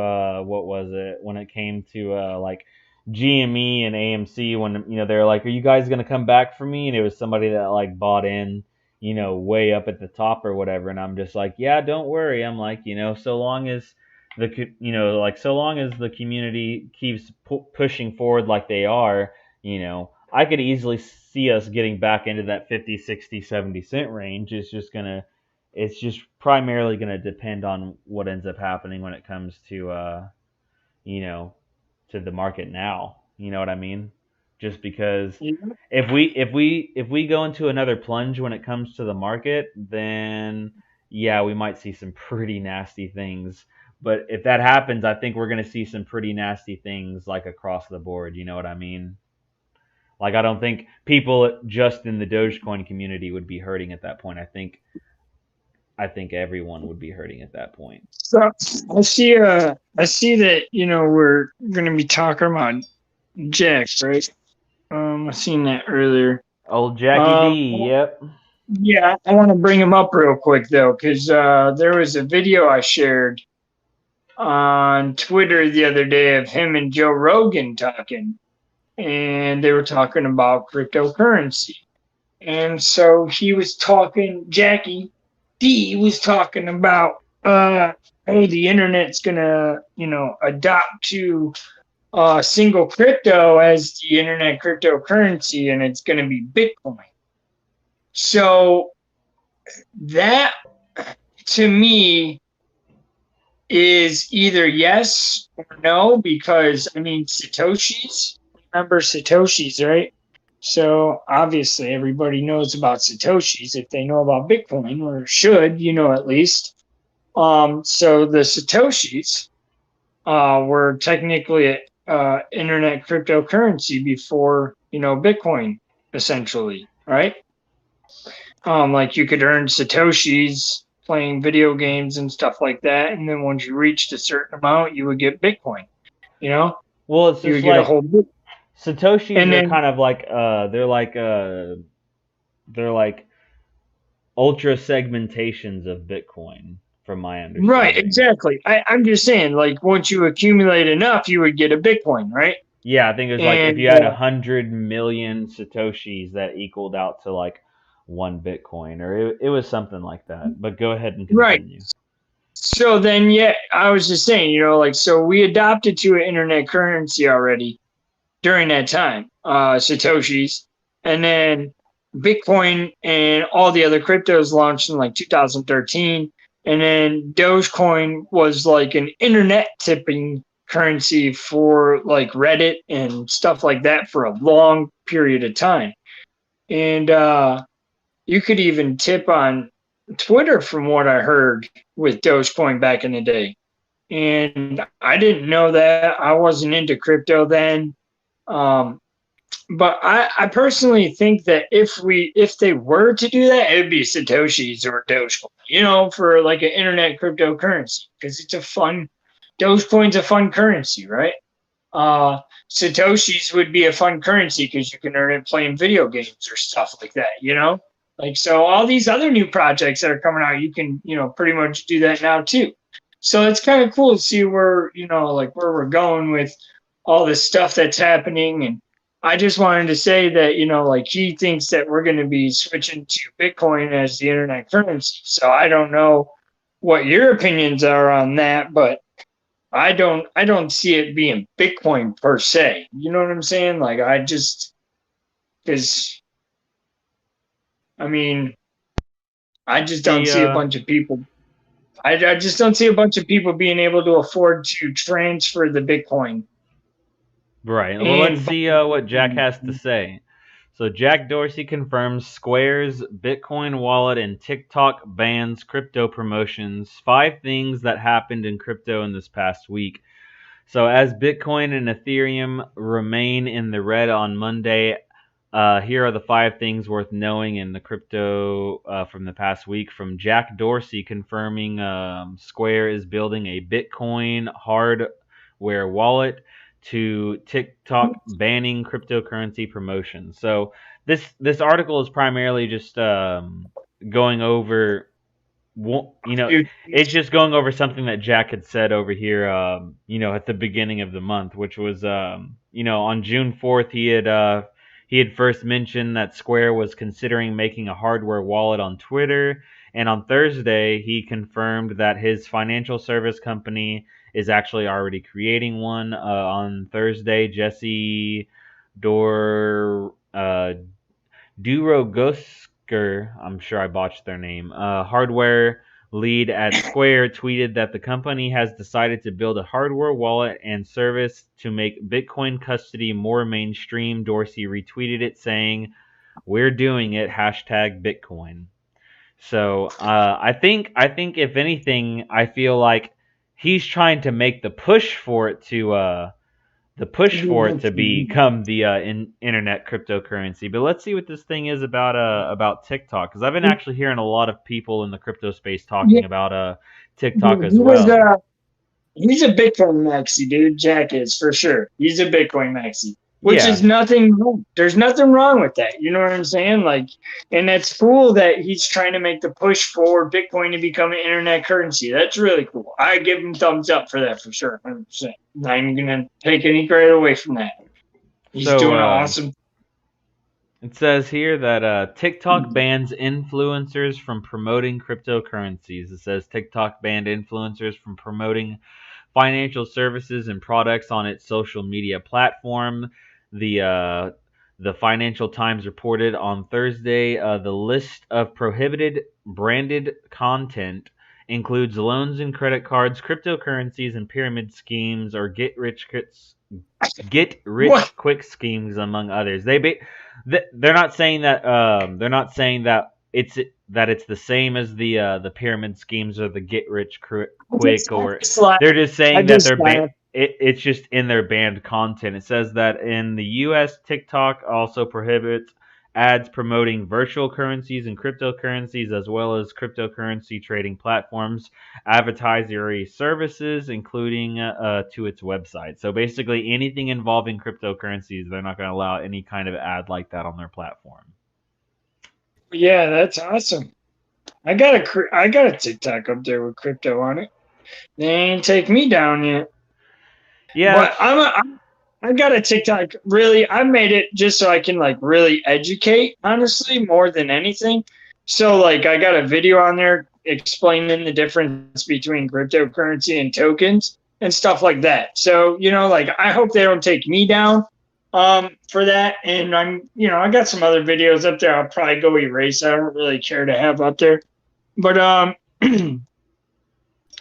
what was it? When it came to like GME and AMC when they're like, "Are you guys going to come back for me?" And it was somebody that like bought in, way up at the top or whatever, and I'm just like, "Yeah, don't worry." I'm like, so long as so long as the community keeps pushing forward like they are, I could easily see us getting back into that 50, 60, 70 cent range. It's just primarily going to depend on what ends up happening when it comes to, to the market now. You know what I mean? Just because if we go into another plunge when it comes to the market, then yeah, we might see some pretty nasty things. But if that happens, I think we're going to see some pretty nasty things like across the board. You know what I mean? Like I don't think people just in the Dogecoin community would be hurting at that point. I think everyone would be hurting at that point. so I see that we're going to be talking about Jax, right? I seen that earlier. Old Jackie Um, D, yep. yeah, I want to bring him up real quick though, because there was a video I shared on Twitter the other day of him and Joe Rogan talking, and they were talking about cryptocurrency. And so he was talking, Jackie D was talking about, oh, the internet's gonna, adopt to single crypto as the internet cryptocurrency, and it's gonna be Bitcoin. So that, to me, is either yes or no, because I mean, remember Satoshi's, right? So obviously everybody knows about Satoshis if they know about Bitcoin, or should, at least. So the Satoshis were technically internet cryptocurrency before, Bitcoin, essentially, right? Like you could earn Satoshis playing video games and stuff like that, and then once you reached a certain amount, you would get Bitcoin. Well, it's You just would get a like whole Bitcoin. Satoshis And are then kind of like they're like ultra segmentations of Bitcoin, from my right, understanding. exactly. I'm just saying, like once you accumulate enough, you would get a Bitcoin, right? Yeah, I think it was like if And you had 100 million Satoshis, that equaled out to like 1 Bitcoin, or it was something like that. But go ahead and right. continue. So then, yeah, I was just saying, so we adopted to an internet currency already during that time, Satoshis, and then Bitcoin and all the other cryptos launched in like 2013, and then Dogecoin was like an internet tipping currency for like Reddit and stuff like that for a long period of time, and you could even tip on Twitter, from what I heard, with Dogecoin back in the day. And I didn't know that. I wasn't into crypto then. Um, but I personally think that if they were to do that, it would be Satoshi's or Dogecoin, for like an internet cryptocurrency, because Dogecoin's a fun currency, right? Uh, Satoshi's would be a fun currency because you can earn it playing video games or stuff like that. Like, so all these other new projects that are coming out, you can, pretty much do that now too. So it's kind of cool to see where, like where we're going with all this stuff that's happening. And I just wanted to say that, like he thinks that we're going to be switching to Bitcoin as the internet currency. So I don't know what your opinions are on that, but I don't see it being Bitcoin per se. You know what I'm saying? Like I just because I mean I just don't see a The bunch of people. I just don't see a bunch of people being able to afford to transfer the Bitcoin Right. Well, let's and see what Jack has to say. So, Jack Dorsey confirms Square's Bitcoin wallet and TikTok bans crypto promotions. 5 things that happened in crypto in this past week. So, as Bitcoin and Ethereum remain in the red on Monday, here are the 5 things worth knowing in the crypto from the past week. From Jack Dorsey confirming Square is building a Bitcoin hardware wallet to TikTok banning cryptocurrency promotions. So this article is primarily just going over dude, it's just going over something that Jack had said over here, at the beginning of the month, which was, on June 4th, he had first mentioned that Square was considering making a hardware wallet on Twitter, and on Thursday, he confirmed that his financial service company is actually already creating one. On Thursday, Jesse Dor Durogosker, I'm sure I botched their name, hardware lead at Square, tweeted that the company has decided to build a hardware wallet and service to make Bitcoin custody more mainstream. Dorsey retweeted it saying, "We're doing it, hashtag Bitcoin." So I think if anything, I feel like he's trying to make the push for it to become the internet cryptocurrency. But let's see what this thing is about TikTok, because I've been actually hearing a lot of people in the crypto space yeah, talking about TikTok he as was well. he's a Bitcoin maxi, dude. Jack is for sure. He's a Bitcoin maxi, which is Yeah, nothing wrong. There's nothing wrong with that. You know what I'm saying? Like, and that's cool that he's trying to make the push for Bitcoin to become an internet currency. That's really cool. I give him thumbs up for that for sure. 100%. Not even gonna take any credit away from that. He's so doing an awesome. it says here that TikTok bans influencers from promoting cryptocurrencies. It says TikTok banned influencers from promoting financial services and products on its social media platform. The Financial Times reported on Thursday the list of prohibited branded content includes loans and credit cards, cryptocurrencies, and pyramid schemes or get What? rich quick schemes, among others. They're not saying that it's the same as the pyramid schemes or the get rich quick, or they're just I saying that just they're laughed. it's just in their banned content. It says that in the U.S., TikTok also prohibits ads promoting virtual currencies and cryptocurrencies, as well as cryptocurrency trading platforms, advertisory services, including to its website. So basically, anything involving cryptocurrencies, they're not going to allow any kind of ad like that on their platform. Yeah, that's awesome. I got a TikTok up there with crypto on it. They ain't take me down yet. Yeah, But I got a TikTok. Really, I made it just so I can like really educate, honestly, more than anything. So like, I got a video on there explaining the difference between cryptocurrency and tokens and stuff like that. So like, I hope they don't take me down for that. And I got some other videos up there. I'll probably go erase. I don't really care to have up there, but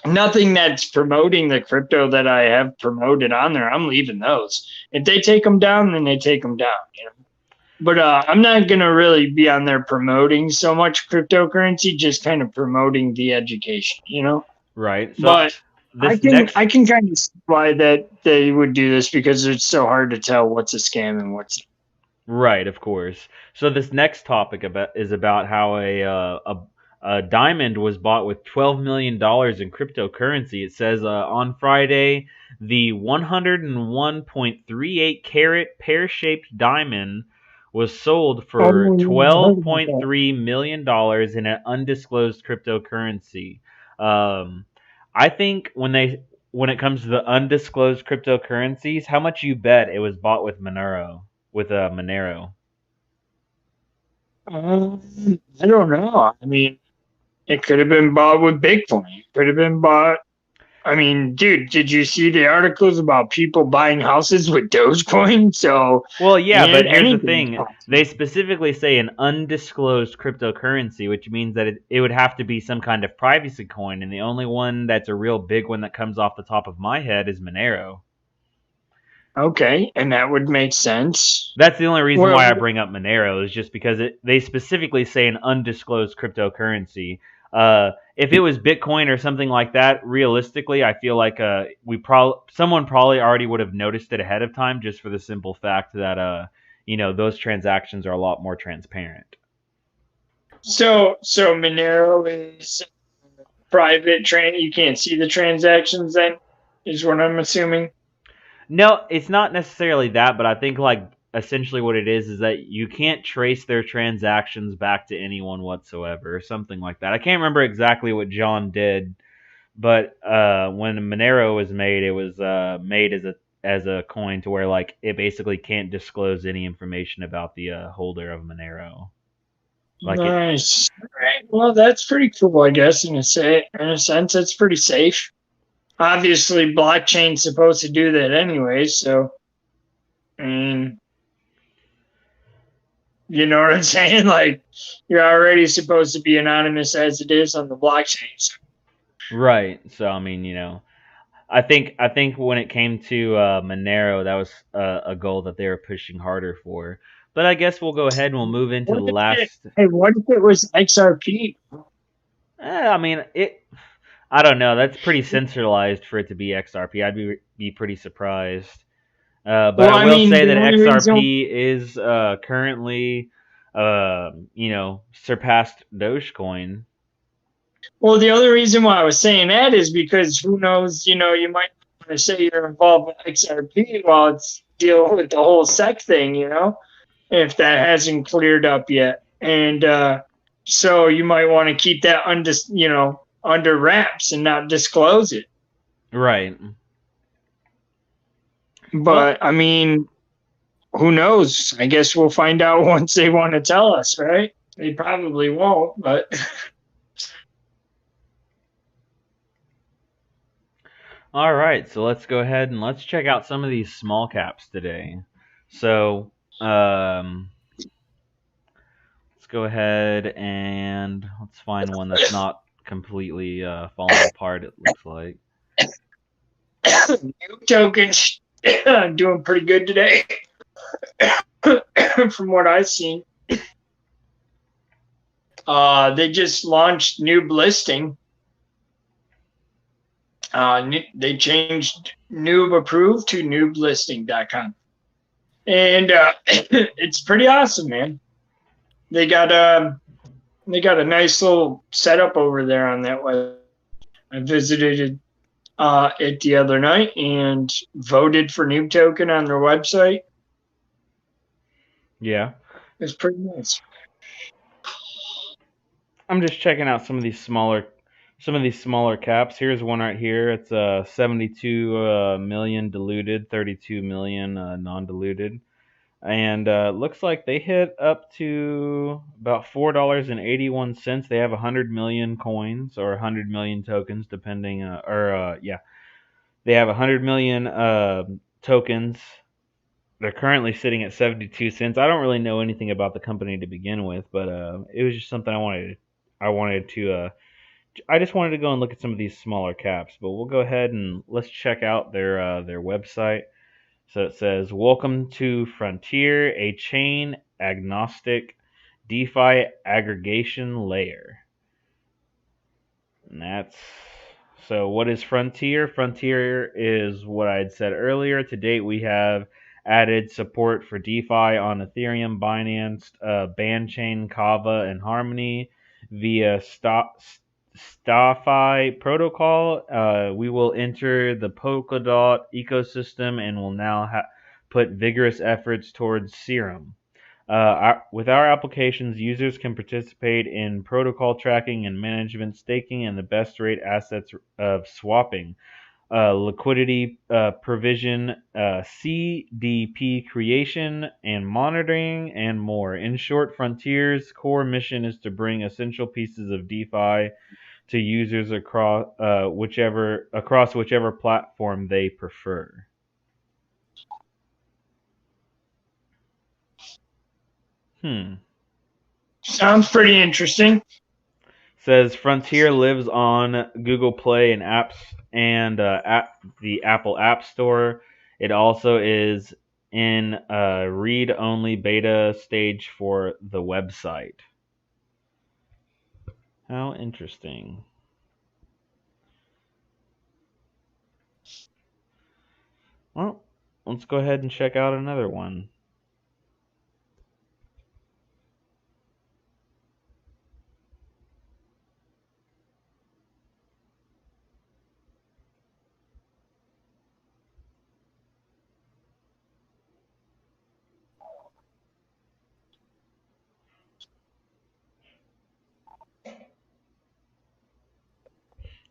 nothing that's promoting the crypto that I have promoted on there. I'm leaving those. If they take them down, then they take them down. But I'm not gonna really be on there promoting so much cryptocurrency, just kind of promoting the education. right. So But I this can next I can kind of see why that they would do this because it's so hard to tell what's a scam and what's. Right, of course. So this next topic is about how a diamond was bought with $12 million in cryptocurrency. It says on Friday, the 101.38 carat pear-shaped diamond was sold for Oh, yeah, I heard about that. $12.3 million in an undisclosed cryptocurrency. Um, I think when it comes to the undisclosed cryptocurrencies, how much you bet it was bought with Monero? with Monero? I don't know. I mean, it could have been bought with Bitcoin. It could have been bought. I mean, dude, did you see the articles about people buying houses with Dogecoin? So, Well, yeah, man, but here's the anything's thing. They possible. specifically say an undisclosed cryptocurrency, which means that it would have to be some kind of privacy coin, and the only one that's a real big one that comes off the top of my head is Monero. Okay, and that would make sense. That's the only reason Well, why I bring up Monero is just because they specifically say an undisclosed cryptocurrency. If it was Bitcoin or something like that, realistically, I feel like someone probably already would have noticed it ahead of time, just for the simple fact that those transactions are a lot more transparent. so Monero is private. You can't see the transactions. Then is what I'm assuming. No, it's not necessarily that, but I think like essentially what it is that you can't trace their transactions back to anyone whatsoever, or something like that. I can't remember exactly what John did, but when Monero was made, it was made as a coin to where like it basically can't disclose any information about the holder of Monero. Like it, Nice. All right. Well, that's pretty cool, I guess. In a sense, it's pretty safe. Obviously, blockchain's supposed to do that anyway. So, I mean, you know what I'm saying? Like, you're already supposed to be anonymous as it is on the blockchain. So, right. So I mean, I think when it came to Monero, that was a goal that they were pushing harder for. But I guess we'll go ahead and we'll move into the what if it? last. Hey, what if it was XRP? I mean, it. I don't know. That's pretty centralized for it to be XRP. I'd be pretty surprised. But Well, I I will mean, say the that only reason. XRP is currently, surpassed Dogecoin. Well, the only reason why I was saying that is because who knows? You might want to say you're involved with XRP while it's dealing with the whole SEC thing. If that hasn't cleared up yet. And so you might want to keep that under wraps and not disclose it. Right. Well, But I mean, who knows? I guess we'll find out once they want to tell us, right? They probably won't, but all right. So let's go ahead and let's check out some of these small caps today. So, let's go ahead and let's find one that's not completely falling apart, it looks like. new tokens doing pretty good today from what I've seen. They just launched new listing. They changed noob approved to nooblisting.com. And it's pretty awesome, man. They got a nice little setup over there on that website. I visited it the other night and voted for Noob Token on their website. Yeah. It's pretty nice. I'm just checking out some of these smaller caps. Here's one right here. It's 72 million diluted, 32 million non-diluted. And looks like they hit up to about $4.81. They have 100 million coins or 100 million tokens, depending. They have 100 million tokens. They're currently sitting at 72 cents. I don't really know anything about the company to begin with, but it was just something I wanted. I just wanted to go and look at some of these smaller caps. But we'll go ahead and let's check out their website. So it says, "Welcome to Frontier, a chain agnostic DeFi aggregation layer." And that's so. What is Frontier? Frontier is what I had said earlier. To date, we have added support for DeFi on Ethereum, Binance, Bandchain, Kava, and Harmony via StaFi protocol. We will enter the Polkadot ecosystem and will now put vigorous efforts towards Serum. With our applications, users can participate in protocol tracking and management, staking, and the best rate assets of swapping. liquidity provision, CDP creation and monitoring, and more. In short, Frontier's core mission is to bring essential pieces of DeFi to users across whichever platform they prefer. Sounds pretty interesting. Says Frontier lives on Google Play and the Apple App Store. It also is in read-only beta stage for the website. How interesting. Well, let's go ahead and check out another one.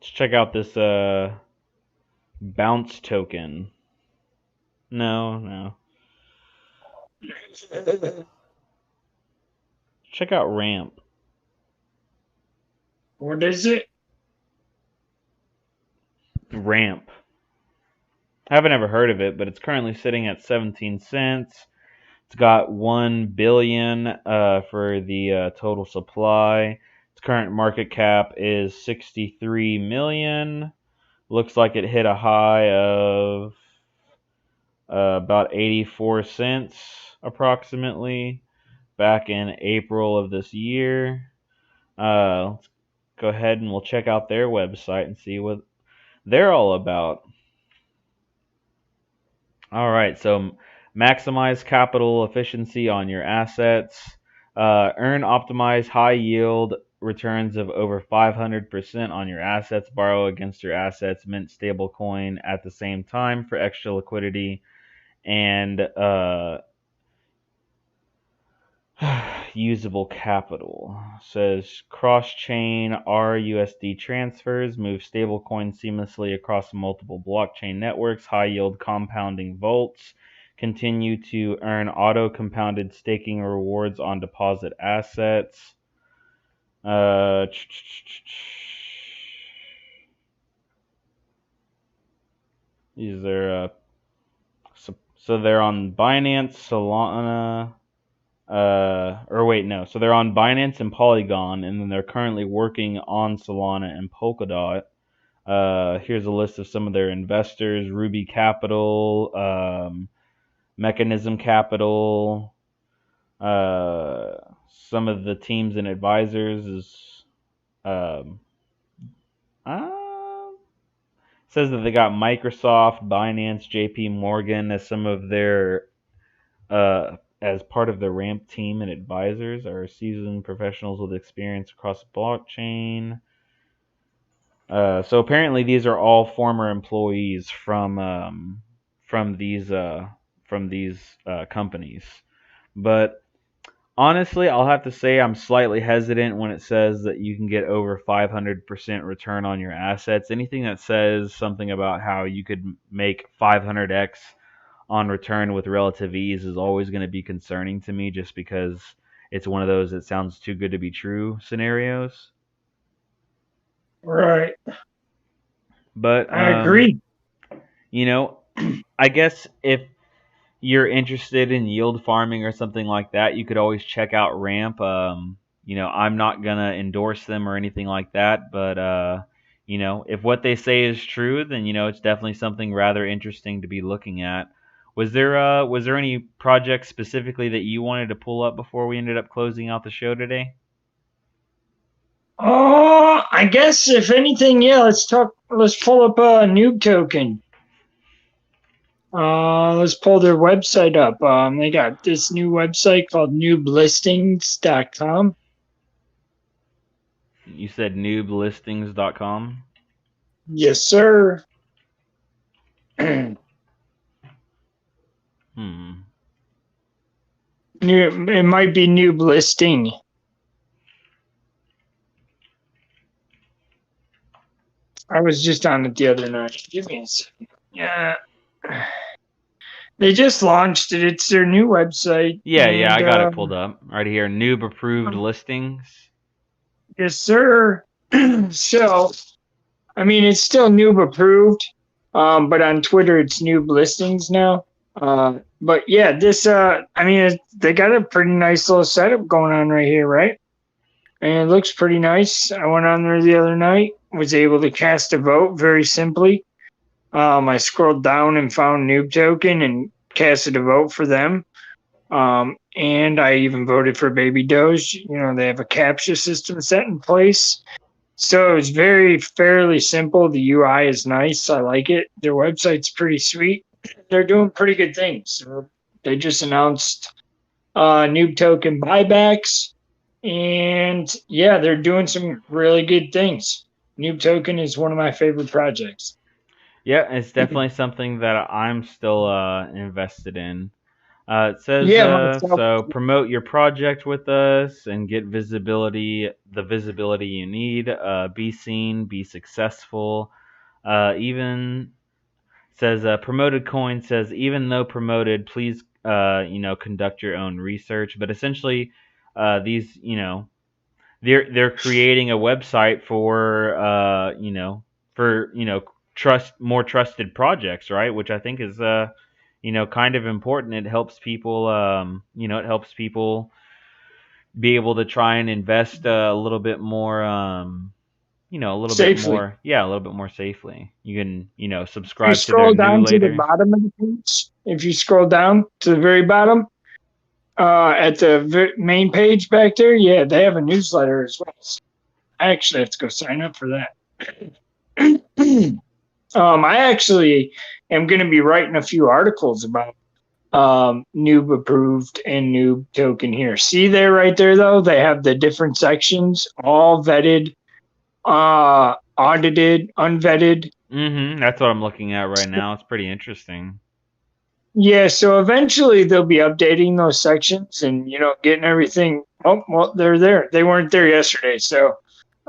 Let's check out this bounce token. No. Check out Ramp. What is it? Ramp. I haven't ever heard of it, but it's currently sitting at 17 cents. It's got 1 billion for the total supply. Its current market cap is 63 million. Looks like it hit a high of about 84 cents approximately back in April of this year. Let's go ahead and we'll check out their website and see what they're all about. All right, so maximize capital efficiency on your assets. Earn optimized high yield returns of over 500% on your assets. Borrow against your assets. Mint stablecoin at the same time for extra liquidity. And usable capital. Says cross-chain RUSD transfers, move stablecoin seamlessly across multiple blockchain networks, high-yield compounding vaults, continue to earn auto-compounded staking rewards on deposit assets. These are so they're on Binance, Solana. So they're on Binance and Polygon, and then they're currently working on Solana and Polkadot. Here's a list of some of their investors: Ruby Capital, Mechanism Capital. Some of the teams and advisors is says that they got Microsoft, Binance, JP Morgan as some of their as part of the Ramp team, and advisors are seasoned professionals with experience across blockchain. So apparently these are all former employees from these companies. But honestly, I'll have to say I'm slightly hesitant when it says that you can get over 500% return on your assets. Anything that says something about how you could make 500x on return with relative ease is always going to be concerning to me, just because it's one of those that sounds too good to be true scenarios. Right. But I agree. I guess if you're interested in yield farming or something like that, you could always check out Ramp. I'm not gonna endorse them or anything like that, but if what they say is true, then it's definitely something rather interesting to be looking at. Was there any project specifically that you wanted to pull up before we ended up closing out the show today? Oh, I guess if anything, yeah, let's pull up a noob token. Let's pull their website up. They got this new website called nooblistings.com. You said nooblistings.com? Yes, sir. It might be noob listing. I was just on it the other night. Give me a second. Yeah. They just launched it. It's their new website. Yeah, And I got it pulled up right here. Noob approved listings. yes, sir. So, I mean, it's still noob approved, but on Twitter it's noob listings now. But yeah, this I mean, they got a pretty nice little setup going on right here, right? And it looks pretty nice. I went on there the other night, was able to cast a vote very simply. I scrolled down and found Noob Token and casted a vote for them. And I even voted for Baby Doge. You know, they have a CAPTCHA system set in place. So it's fairly simple. The UI is nice. I like it. Their website's pretty sweet. They're doing pretty good things. They just announced Noob Token buybacks. And yeah, they're doing some really good things. Noob Token is one of my favorite projects. Yeah, it's definitely something that I'm still invested in. It says, Yeah, myself. so promote your project with us and get visibility, the visibility you need. Be seen, be successful. Even says, promoted coin says, even though promoted, please, conduct your own research. But essentially, these, they're creating a website for, more trusted projects, right? Which I think is, kind of important. It helps people, be able to try and invest a little bit more, Safely. a little bit more safely. You can, If you subscribe to their scroll down to the newsletter. bottom of the page, if you scroll down to the very bottom, at the main page back there, yeah, they have a newsletter as well. So I actually have to go sign up for that. I actually am going to be writing a few articles about Noob approved and Noob token here. See there, right there, though, they have the different sections, all vetted, audited, unvetted. That's what I'm looking at right now. It's pretty interesting. Yeah, so eventually they'll be updating those sections and getting everything. Oh, well, they're there. They weren't there yesterday, so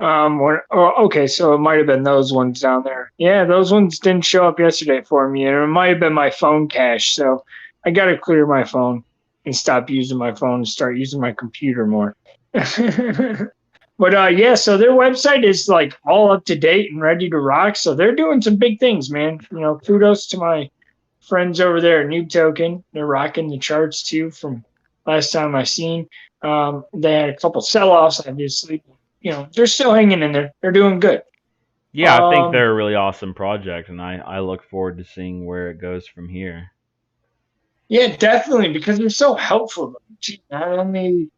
okay, so it might have been those ones down there. Yeah, those ones didn't show up yesterday for me, and it might have been my phone cache. So I got to clear my phone and stop using my phone and start using my computer more. But yeah, so their website is like all up to date and ready to rock. So they're doing some big things, man. Kudos to my friends over there at Noob Token. They're rocking the charts too from last time I seen. They had a couple sell-offs, obviously. They're still hanging in there. They're doing good. Yeah, I think they're a really awesome project, and I look forward to seeing where it goes from here. Yeah, definitely, because they're so helpful. Not only,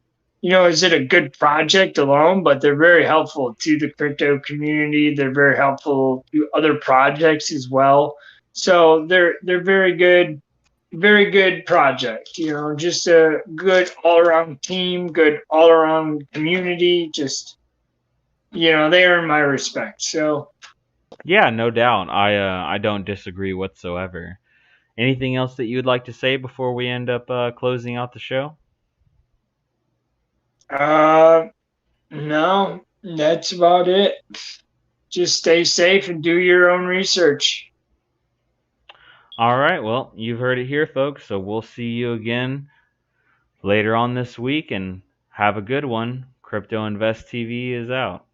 is it a good project alone, but they're very helpful to the crypto community. They're very helpful to other projects as well. So they're very good project. Just a good all around team, good all around community. Just they earn my respect. So Yeah, no doubt. I don't disagree whatsoever. Anything else that you would like to say before we end up closing out the show? no, that's about it. Just stay safe and do your own research. All right, well, you've heard it here, folks. So we'll see you again later on this week, and have a good one. Crypto Invest TV is out.